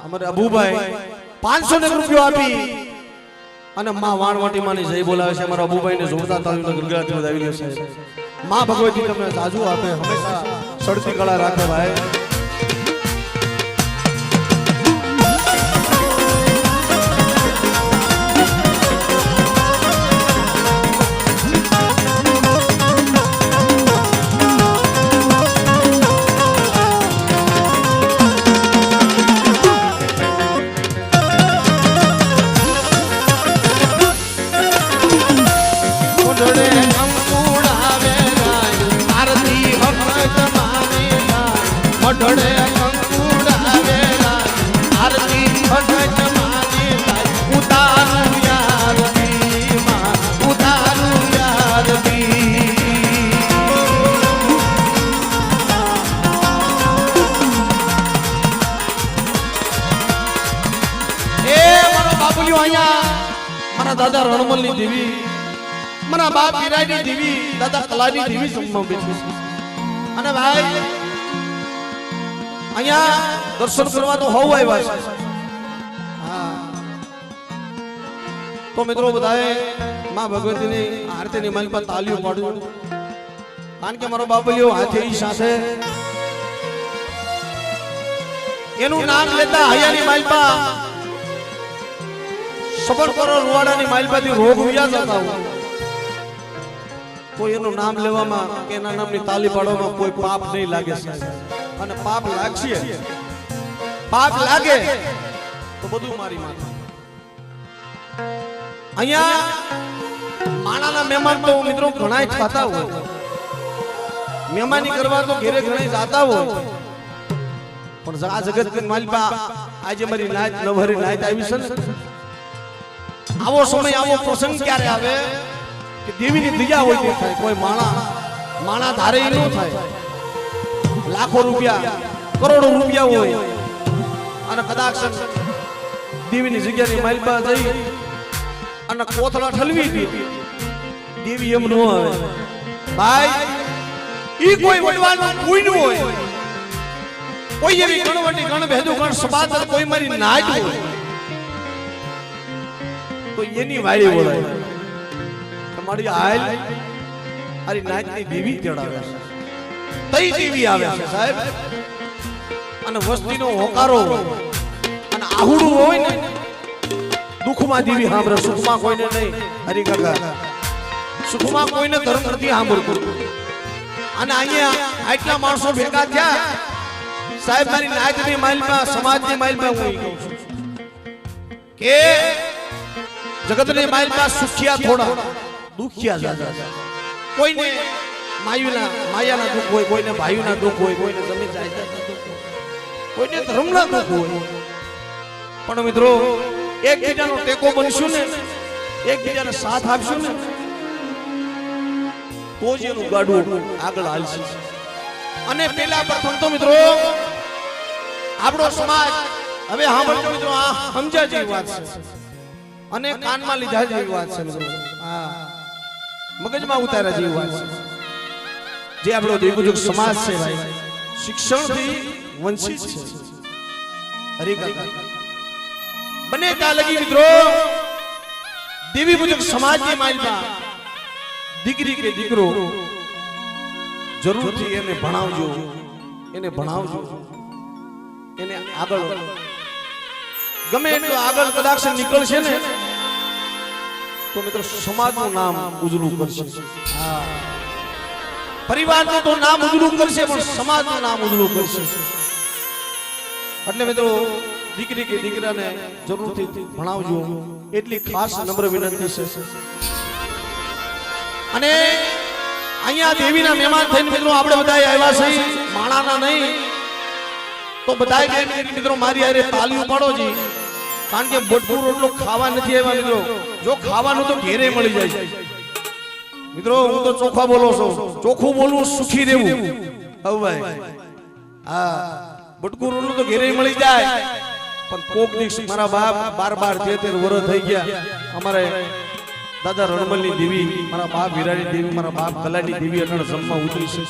અમારે અબુભાઈ 501 રૂપિયો આપી અને માં વાણવટી માની જય બોલાવે છે અમારા અબુભાઈ ને જોરદાર તાળીઓના ગરગડાટ વધાવી લે છે માં ભગવતી તમને જાજુ આપે હંમેશા સડતી કળા રાખે ભાઈ કંકુડાવે આરતી ભગત મારી મઢડે કંકુડાવે આરતી ભગત મારી ઉતારું યાર માં ઉતારું યાર મારા દાદા રણમલની દેવી મારા બાપ વીરાની દેવી દાદા કલાની દેવી જમવા બેઠી છે અને ભાઈ અહીંયા દર્શન કરવા તો હોવ આવ્યા છે હા તો મિત્રો બધાએ માં ભગવતીની આરતીની માલ પર તાલીઓ પાડજો કારણ કે મારો બાપલિયો હાથેની સાથે એનું નામ લેતા હૈયાની માલ પર સબર કરો રૂવાડાની માલપાથી રોગ વ્યા જતા હોય તો એનું નામ લેવામાં કે એના નામની તાલી પાડવામાં કોઈ પાપ નહીં લાગે અને પાપ લાગશે પાપ લાગે તો બધું મારી માથે અહીંયા માણાના મહેમાન તો મિત્રો ઘણાય થતા હોય મહેમાની કરવા તો ઘેરે ઘણાય જાતા હોય પણ આ જગતની માલપા આજે મારી નાચ નવહરી નાચ આવી છે ને આવો સમય આવો પ્રસંગ ક્યારે આવે કે દેવીની દયા હોય તે થાય કોઈ માણા ધારે ન થાય લાખો રૂપિયા કરોડો રૂપિયા હોય અને કદાચ દેવીની જગ્યાની માલપા જઈ અને કોથળા ઠલવી દે દેવી એમ ન આવે ભાઈ ઈ કોઈ વડવાનું કોઈનું હોય કોઈ એવી ગણવટી ગણ ભેદું ગણ સબાત કોઈ મારી નાચ હોય તો એની વાળી બોલાય તમારી હાલ આરી નાચની દેવી તેડાવે છે તઈ દેવી આવે છે સાહેબ અને વસ્તીનો હોકારો અને આહુડું હોય ને દુખમાં દેવી સાંભળે સુખમાં કોઈને નહીં હરી કાકા સુખમાં કોઈને ધર્મ નથી સાંભળતું અને અહીંયા આટલા માણસો ભેગા થયા સાહેબ મારી નાચની માઇલમાં સમાજની માઇલમાં હું કહું છું કે જગતની માઇલમાં સુખિયા થોડા દુખિયા જાજા કોઈને માયાના દુઃખ હોય કોઈને ભાઈઓના દુઃખ હોય કોઈને જમીન જાયદાદના દુઃખ હોય કોઈને ધર્મના દુઃખ હોય પણ મિત્રો એકબીજાનો ટેકો બનશું ને એકબીજાને સાથ આપશું ને તો જ એનું ગાડું આગળ હાલશે અને પેલા પ્રથમ તો મિત્રો આપણો સમાજ હવે સાંભળજો મિત્રો આ સમજ્યા જેવી વાત છે અને કાનમાં લીધા જેવી વાત છે મિત્રો હા મગજમાં ઉતાર્યા જેવી વાત છે જે આપણો દેવપૂજક સમાજ છે ભાઈ શિક્ષણથી વંચિત છે હરી કાકા બને ત્યાં લગી મિત્રો દેવી પૂજક સમાજની માલમાં દીકરી કે દીકરો જરૂરથી એને ભણાવજો એને આગળ ગમે એટલો આગળ કદાચ નીકળશે ને તો મિત્રો સમાજનું નામ ઉજળું કરશે હા પરિવારનું તો નામ ઉજળું કરશે પણ સમાજનું નામ ઉજળું કરશે એટલે મિત્રો દીકરી કે દીકરાને જરૂરથી ભણાવજો એટલી ખાસ નમ્ર વિનંતી છે અને અહીંયા દેવીના મહેમાન થઈને મિત્રો આપણે બધા આવ્યા છે માણાના નહીં તો બધા મિત્રો મારી હારે તાલીઓ પાડો જી કારણ કે બટકું રોટલો ખાવા નથી આવ્યા મિત્રો જો ખાવાનું તો ઘેરે મળી જાય મિત્રો હું તો ચોખ્ખા બોલો છું ચોખ્ખું બોલવું સુખી રહેવું હવે ભાઈ હા બટકું રોટલું તો ઘેરે મળી જાય પણ કોક દિવસ મારા બાપ 12-13 વર્ષ થઈ ગયા અમારે દાદા રણમલની દેવી મારા બાપ વીરાની દેવી મારા બાપ કલાની દેવી અટણ જમવા ઉતરી છે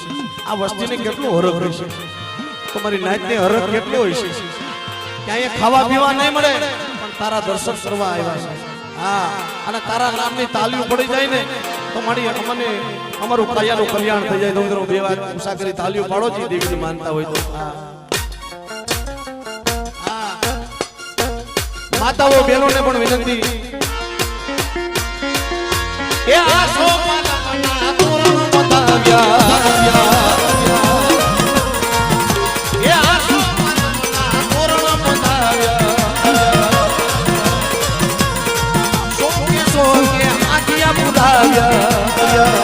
આ વસ્તીને કેટલો હરખ રહેશે તમારી નાચને હરખ કેટલો હોય છે કે અહીંયા ખાવા પીવા નહીં મળે પણ તારા દર્શન કરવા આવ્યા છે હા અને તારા નામની તાલીઓ પડી જાય ને તો મારી અમને અમારું કલ્યાણનું કલ્યાણ થઈ જાય તો મિત્રો બે વાત ઉષા કરી તાલીઓ પાડો છે દેવીની માનતા હોય તો હા માતાઓ બહેનોને પણ વિનંતી એ આ સોપાના તોરણ બતાવ્યા એ આ સોપાના તોરણ બતાવ્યા સોકે સોકે આખિયા બુધાવ્યા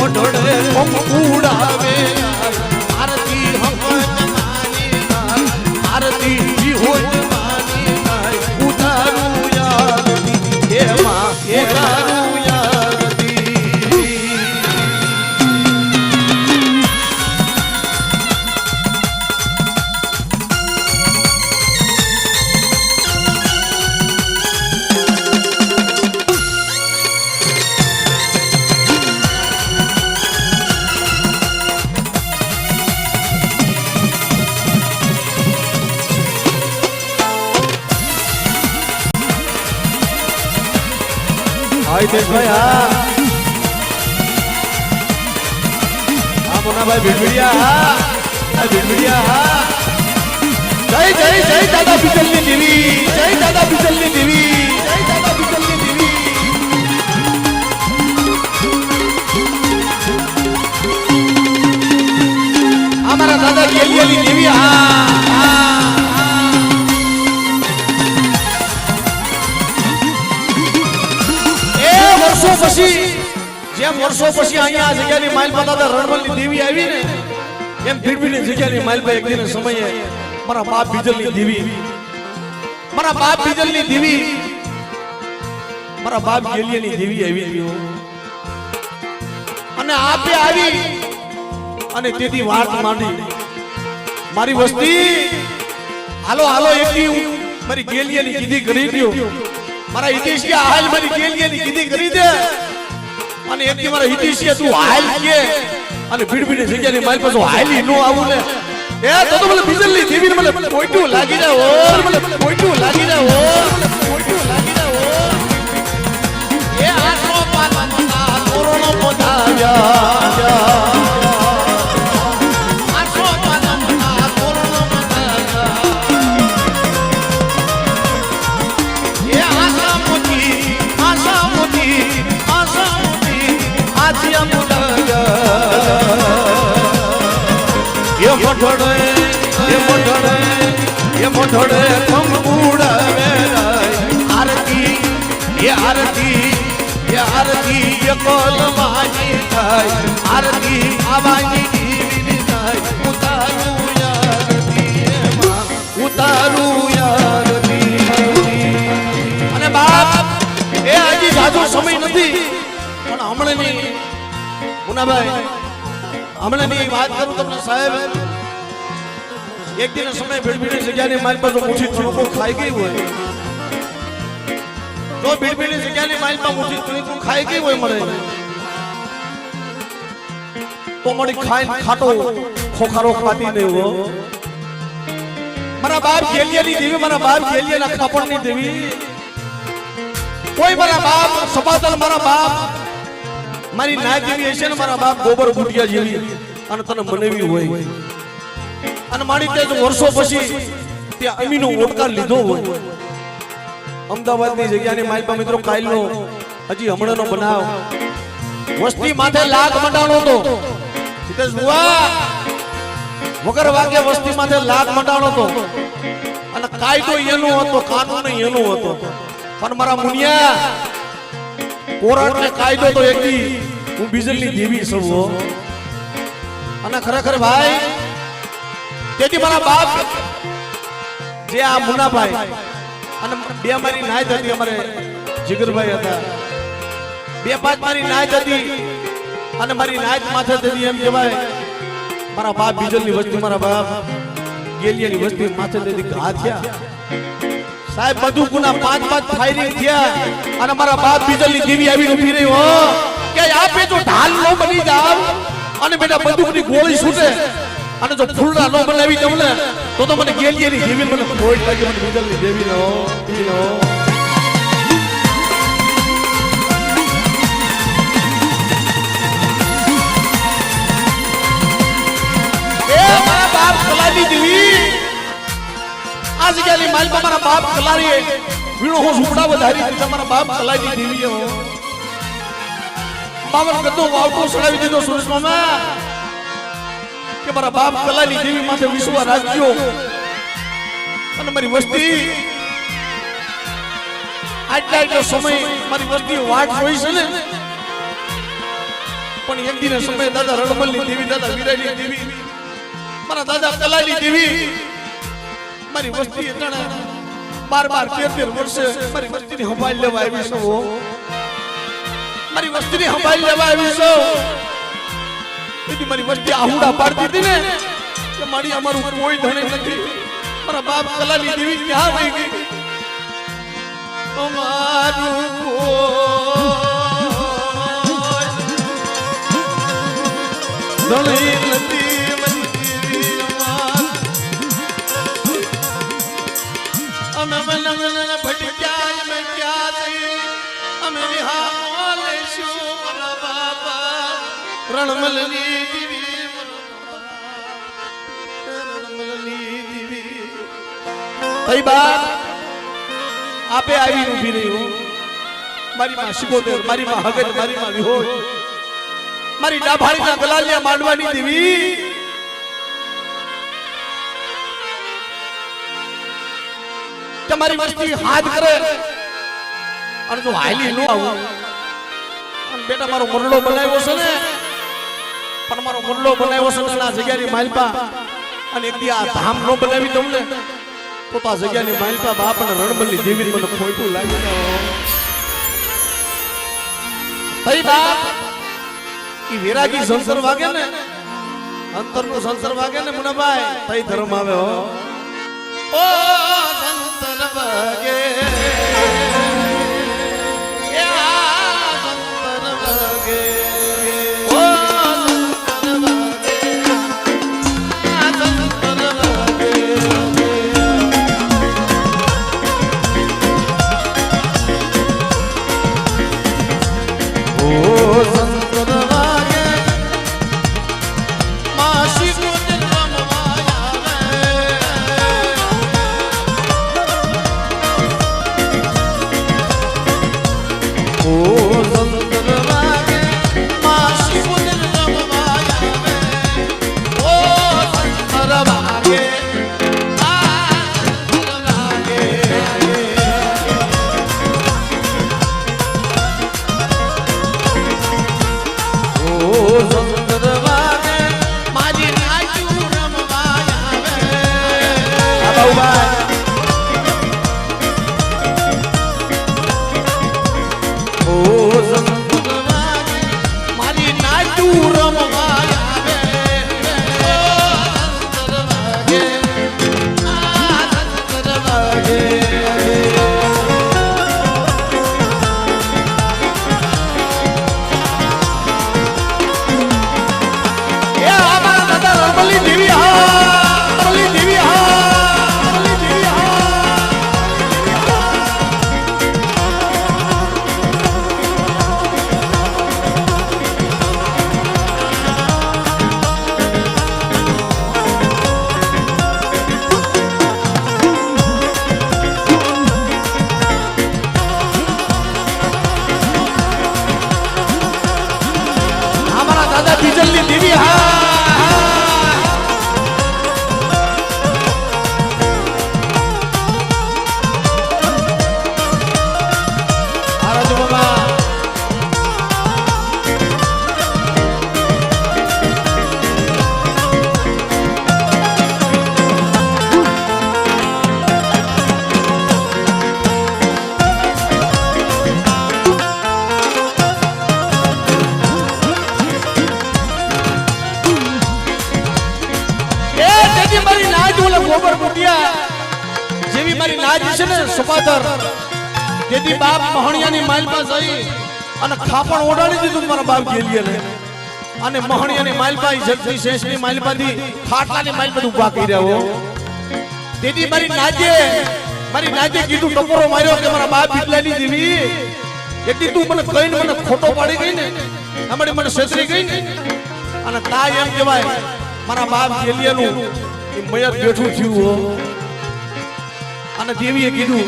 મોઢડે ઉડાવે આરતી હમજવાની આરતી હોય ઉતારું યારતી એમાં ઉતારું યારતી हाय देख भाई हाँ मोना भाई भिड़भिड़िया भिड़भिड़िया जय जय जय दादा बिचलनी देवी जय दादा बिचलनी देवी जय दादा बिचलनी देवी हमारा दादा गेलियाली देवी વર્ષો પછી જેમ વર્ષો પછી અહીંયા આ જગ્યાની માઇલ પર દાદા રણમલની દેવી આવી ને એમ ભીડભીડની જગ્યાની માઇલ પર એક દિન સમયે મારા બાપ બીજલની દેવી મારા બાપ બીજલની દેવી મારા બાપ ગેલિયાની દેવી આવી ગયો અને આપે આવી અને તેથી વાત માંડી મારી વસ્તી હાલો હાલો એકથી મારી ગેલિયાની કીધી કરી દયો મારા હિતેશિયા હાલ મારી ગેલિયાની કીધી કરી દે અને એકથી મારા હિતેશિયા તું હાલ કે અને ભીડભીડની જગ્યાની મારી પાસે હાલી નો આવું ને એ તો મને બીજલની દેવીને મને પોઈટું લાગી જાય ઓ મને પોઈટું લાગી જાય ઓ પોઈટું લાગી જાય ઓ એ આસો પાલના કોરોનો પોધાવ્યા ये मोढ़े कम उड़ावे आरती ये कोल माजी थाय आरती आवाजी दीवी थाय उतारू यारती અને બાપ એ હજી જાજો સમય નથી પણ હમણાંની મુનાભાઈ હમણાંની વાત કરું તમને સાહેબ એક દિન સમય ભીડભીડની જગ્યાની માઇલ પર જો મુઠી ચૂકો ખાઈ ગઈ હોય જો ભીડભીડની જગ્યાની માઇલ પર મુઠી ચૂકો ખાઈ ગઈ હોય મળે તો મળી ખાઈ ખાટો ખોખારો ખાતી નહીં હો મારા બાપ ગેલિયાની દેવી મારા બાપ ગેલિયાના ખાપણની દેવી કોઈ મારા બાપ સપાતલ મારા બાપ મારી ના જેવી હશે ને મારા બાપ ગોબર ગુટિયા જેવી અને તને મનેવી હોય અને મારી તે વર્ષો પછી ત્યાં અમીનો ઓટકાર લીધો હોય અમદાવાદની જગ્યાની માલપા મિત્રો કાલનો હજી હમણાંનો બનાવ વસ્તી માથે લાખ મંડાણો તો હિતેશ બુઆ વગર વાગે વસ્તી માથે લાખ મંડાણો તો અને કાયદો એનો હતો કાનૂન એનો હતો પણ મારા મુનિયા કોર્ટ ને કાયદો તો એકી હું બીજલની દેવી છું અને ખરેખર ભાઈ તેથી મારા બાપ જે આ મુનાભાઈ અને બે મારી નાયત હતી અમારે જીગરભાઈ હતા બે પાંચ મારી નાયત હતી અને મારી નાયત માથે હતી એમ કહેવાય મારા બાપ બીજલની વસ્તી મારા બાપ ગેલિયાની વસ્તી માથે હતી ઘા થયા સાહેબ બધું ગુના 5-5 ફાયરિંગ થયા અને મારા બાપ બીજલની દેવી આવી ઉભી રહી હો કે આપે જો ઢાલ નો બની જાવ અને બેટા બંદૂકની ગોળી છૂટે અને જો ફૂલડા નો બનાવી દઉં ને તો મને ગેલિયાની દેવી મને પોઈન્ટ લાગે મને બીજલની દેવી નો એ મારા બાપ કલાની દેવી આ જગ્યાની માલ પર મારા બાપ કલારી વીણો હું ઝૂપડા વધારી તમારા બાપ કલાની દેવી હો બાવર ગદ્દો વાવટો સડાવી દીધો સુરેશ મામા કે મારા બાપ કલાની દેવી માથે વિશ્વાસ રાખ્યો અને મારી વસ્તી આટલા સમય મારી વસ્તી વાટ જોઈ છે ને પણ એક દિને સમય દાદા રણમલની દેવી, દાદા વીરાની દેવી, મારા દાદા કલાની દેવી મારી વસ્તી તણે 12-13 વર્ષે મારી વસ્તીની સંભાળ લેવા આવી છો. મારી વસ્તીની સંભાળ લેવા આવી છો. તેથી મારી વસ્તી આહુડા પાડતી હતી ને કે મારી અમારું કોઈ ધણે નથી. મારા બાપ કલાની દેવી ક્યાં વહી ગઈ? અમારું ધણી નથી. અમે મનગણ ભટક્યા અમે ક્યાં જઈ અમે વિહાર લેશું મારા બાપા રણમલની દેવી, રણમલની દેવી. ભાઈ બાપ આપે આવી ઊભી રહ્યું. મારી માં શિકોતેર, મારી માં હગત, મારી માં વિહોર, મારી ડાભાળીના ગલાલિયા માંડવાની દેવી. તમારી વસ્તી હાથ કરે અને જો હાલી ન આવું બેટા મારો મરડો બનાવ્યો છે ને, પણ મારો મરડો બનાવ્યો છે ને આ જગ્યાની માલપા અને એક દી આ ધામ નો બનાવી દઉં ને તો આ જગ્યાની માલપા બાપ અને રણમલની દેવી મને ખોટું લાગે ને. ભાઈ બાપ ઈ વેરાગી સંસર વાગે ને, અંતર નો સંસર વાગે ને મુનાભાઈ તઈ ધર્મ આવે હો. ઓ સંતર વાગે જેવી મારી નાજ છે ને સપાતર જેથી બાપ મહણિયાની માલપા જઈ અને ખાપણ ઓડાડી દીધું મારા બાપ ગેલીએ અને મહણિયાની માલપા જગતી શેષની માલપાથી ખાટલાની માલપા ઉભા કરી રહ્યો. તેથી મારી નાજે કીધું ટપોરો માર્યો કે મારા બાપ બિટલાની દેવી જેથી તું મને કહીને મને ખોટો પાડી ગઈ ને હમણાં મને છેતરી ગઈ ને અને તા એમ કહેવાય મારા બાપ ગેલીયાનું મયત બેઠું થયું. અને દેવીએ કીધું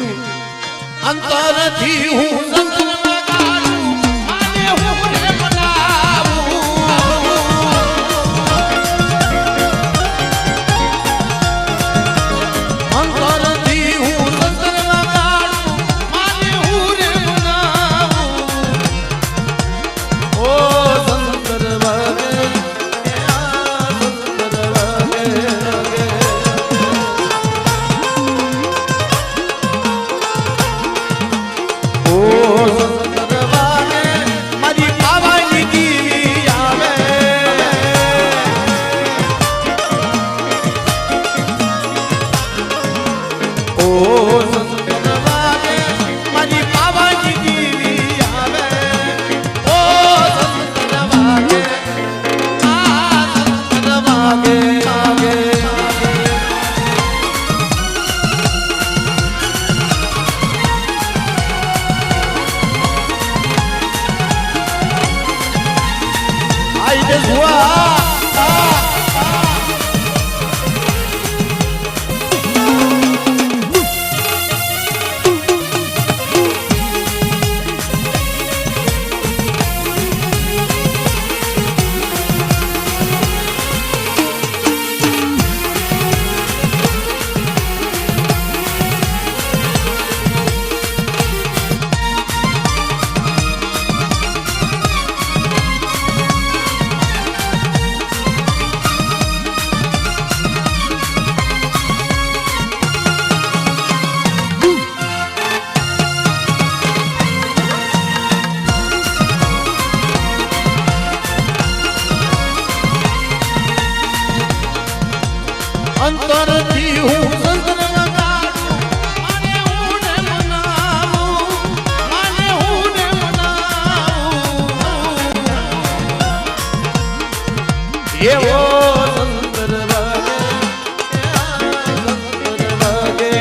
અંતરથી હું સંતન વગાડું માને હું રે બનાવું. અંતરથી હું સંતન વગાડું માને હું રે બનાવું. ઓ સંતર અંતરથી હું સંતને મનાવું, માને હું ને મનાવું, માને હું ને મનાવું. એવો સંતર વાગે, સંતર વાગે.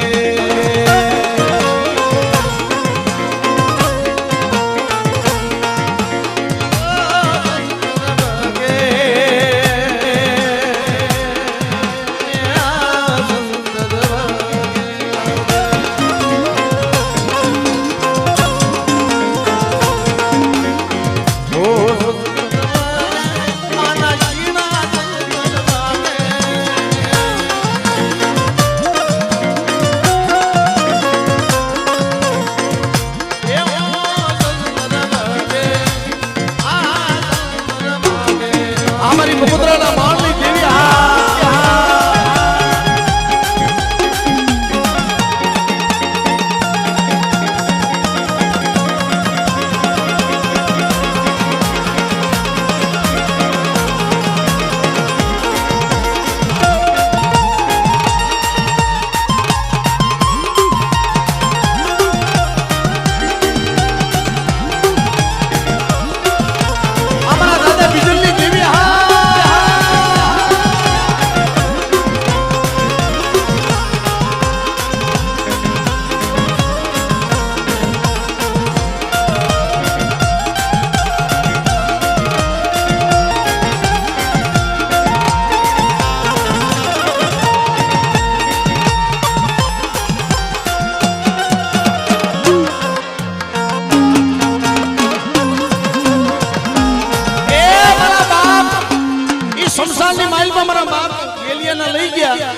શમશાનની માઇલમાં મારા બાપ ગેલિયાને લઈ ગયા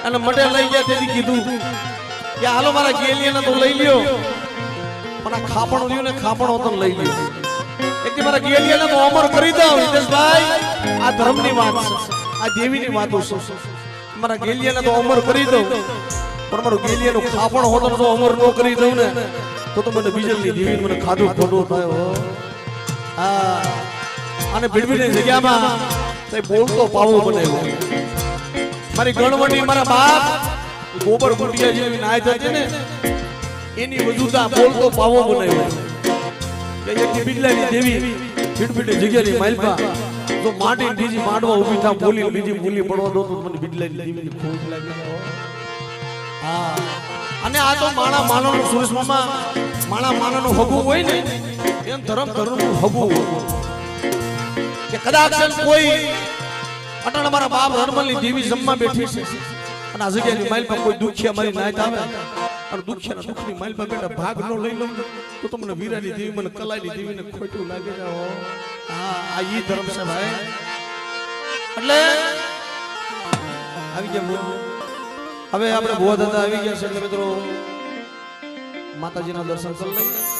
અને મટે લઈ ગયા તેથી કીધું કે હાલો મારા ગેલિયાને તો લઈ લ્યો પણ આ ખાપણ રહ્યું ને ખાપણ હોતો લઈ લ્યો. એક મારા ગેલિયાને તો અમર કરી દો હિતેશભાઈ. આ ધર્મની વાત છે, આ દેવીની વાતો છે. મારા ગેલિયાને તો અમર કરી દો પણ મારું ગેલિયાનું ખાપણ હોતો જો અમર ન કરી દઉં ને તો મને બીજલની દેવી મને ખાધું ખોટું થયો. હા અને ભીડભીડની જગ્યામાં બોલતો પાવો બનાવ્યો. મારી ગણવટી મારા બાપ ગોબર ગુટિયા જેવી નાય હતી ને એની વજુતા બોલતો પાવો બનાવ્યો. કે એક બિજલાની દેવી ભીડભીડની જગ્યાની માલપા તો માટી બીજી માંડવા ઊભી થા બોલી બીજી બોલી પડવા દો તો મને બિજલાની દેવીની ખોટ લાગી. હા અને આ તો માણા માનાનું સુરેશ મામા માણા માનાનું હગું હોય ને એમ ધર્મ ધર્મનું હગું હોય કે કદાચ કોઈ અટાણ મારા બાપ રણમલની દેવી જમવા બેઠી છે અને આ જગ્યાની માઇલ પર કોઈ દુખિયા મારી નાયત આવે અને દુખિયાના દુખની માઇલ પર બેટા ભાગ ન લઈ લઉં તો તમને વીરાની દેવી મને કલાઈની દેવીને ખોટું લાગે છે. હા આ ઈ ધર્મ છે ભાઈ. એટલે આવી ગયા હવે આપણે ભુવા દાદા આવી ગયા છે એટલે મિત્રો માતાજીના દર્શન કરી લઈએ.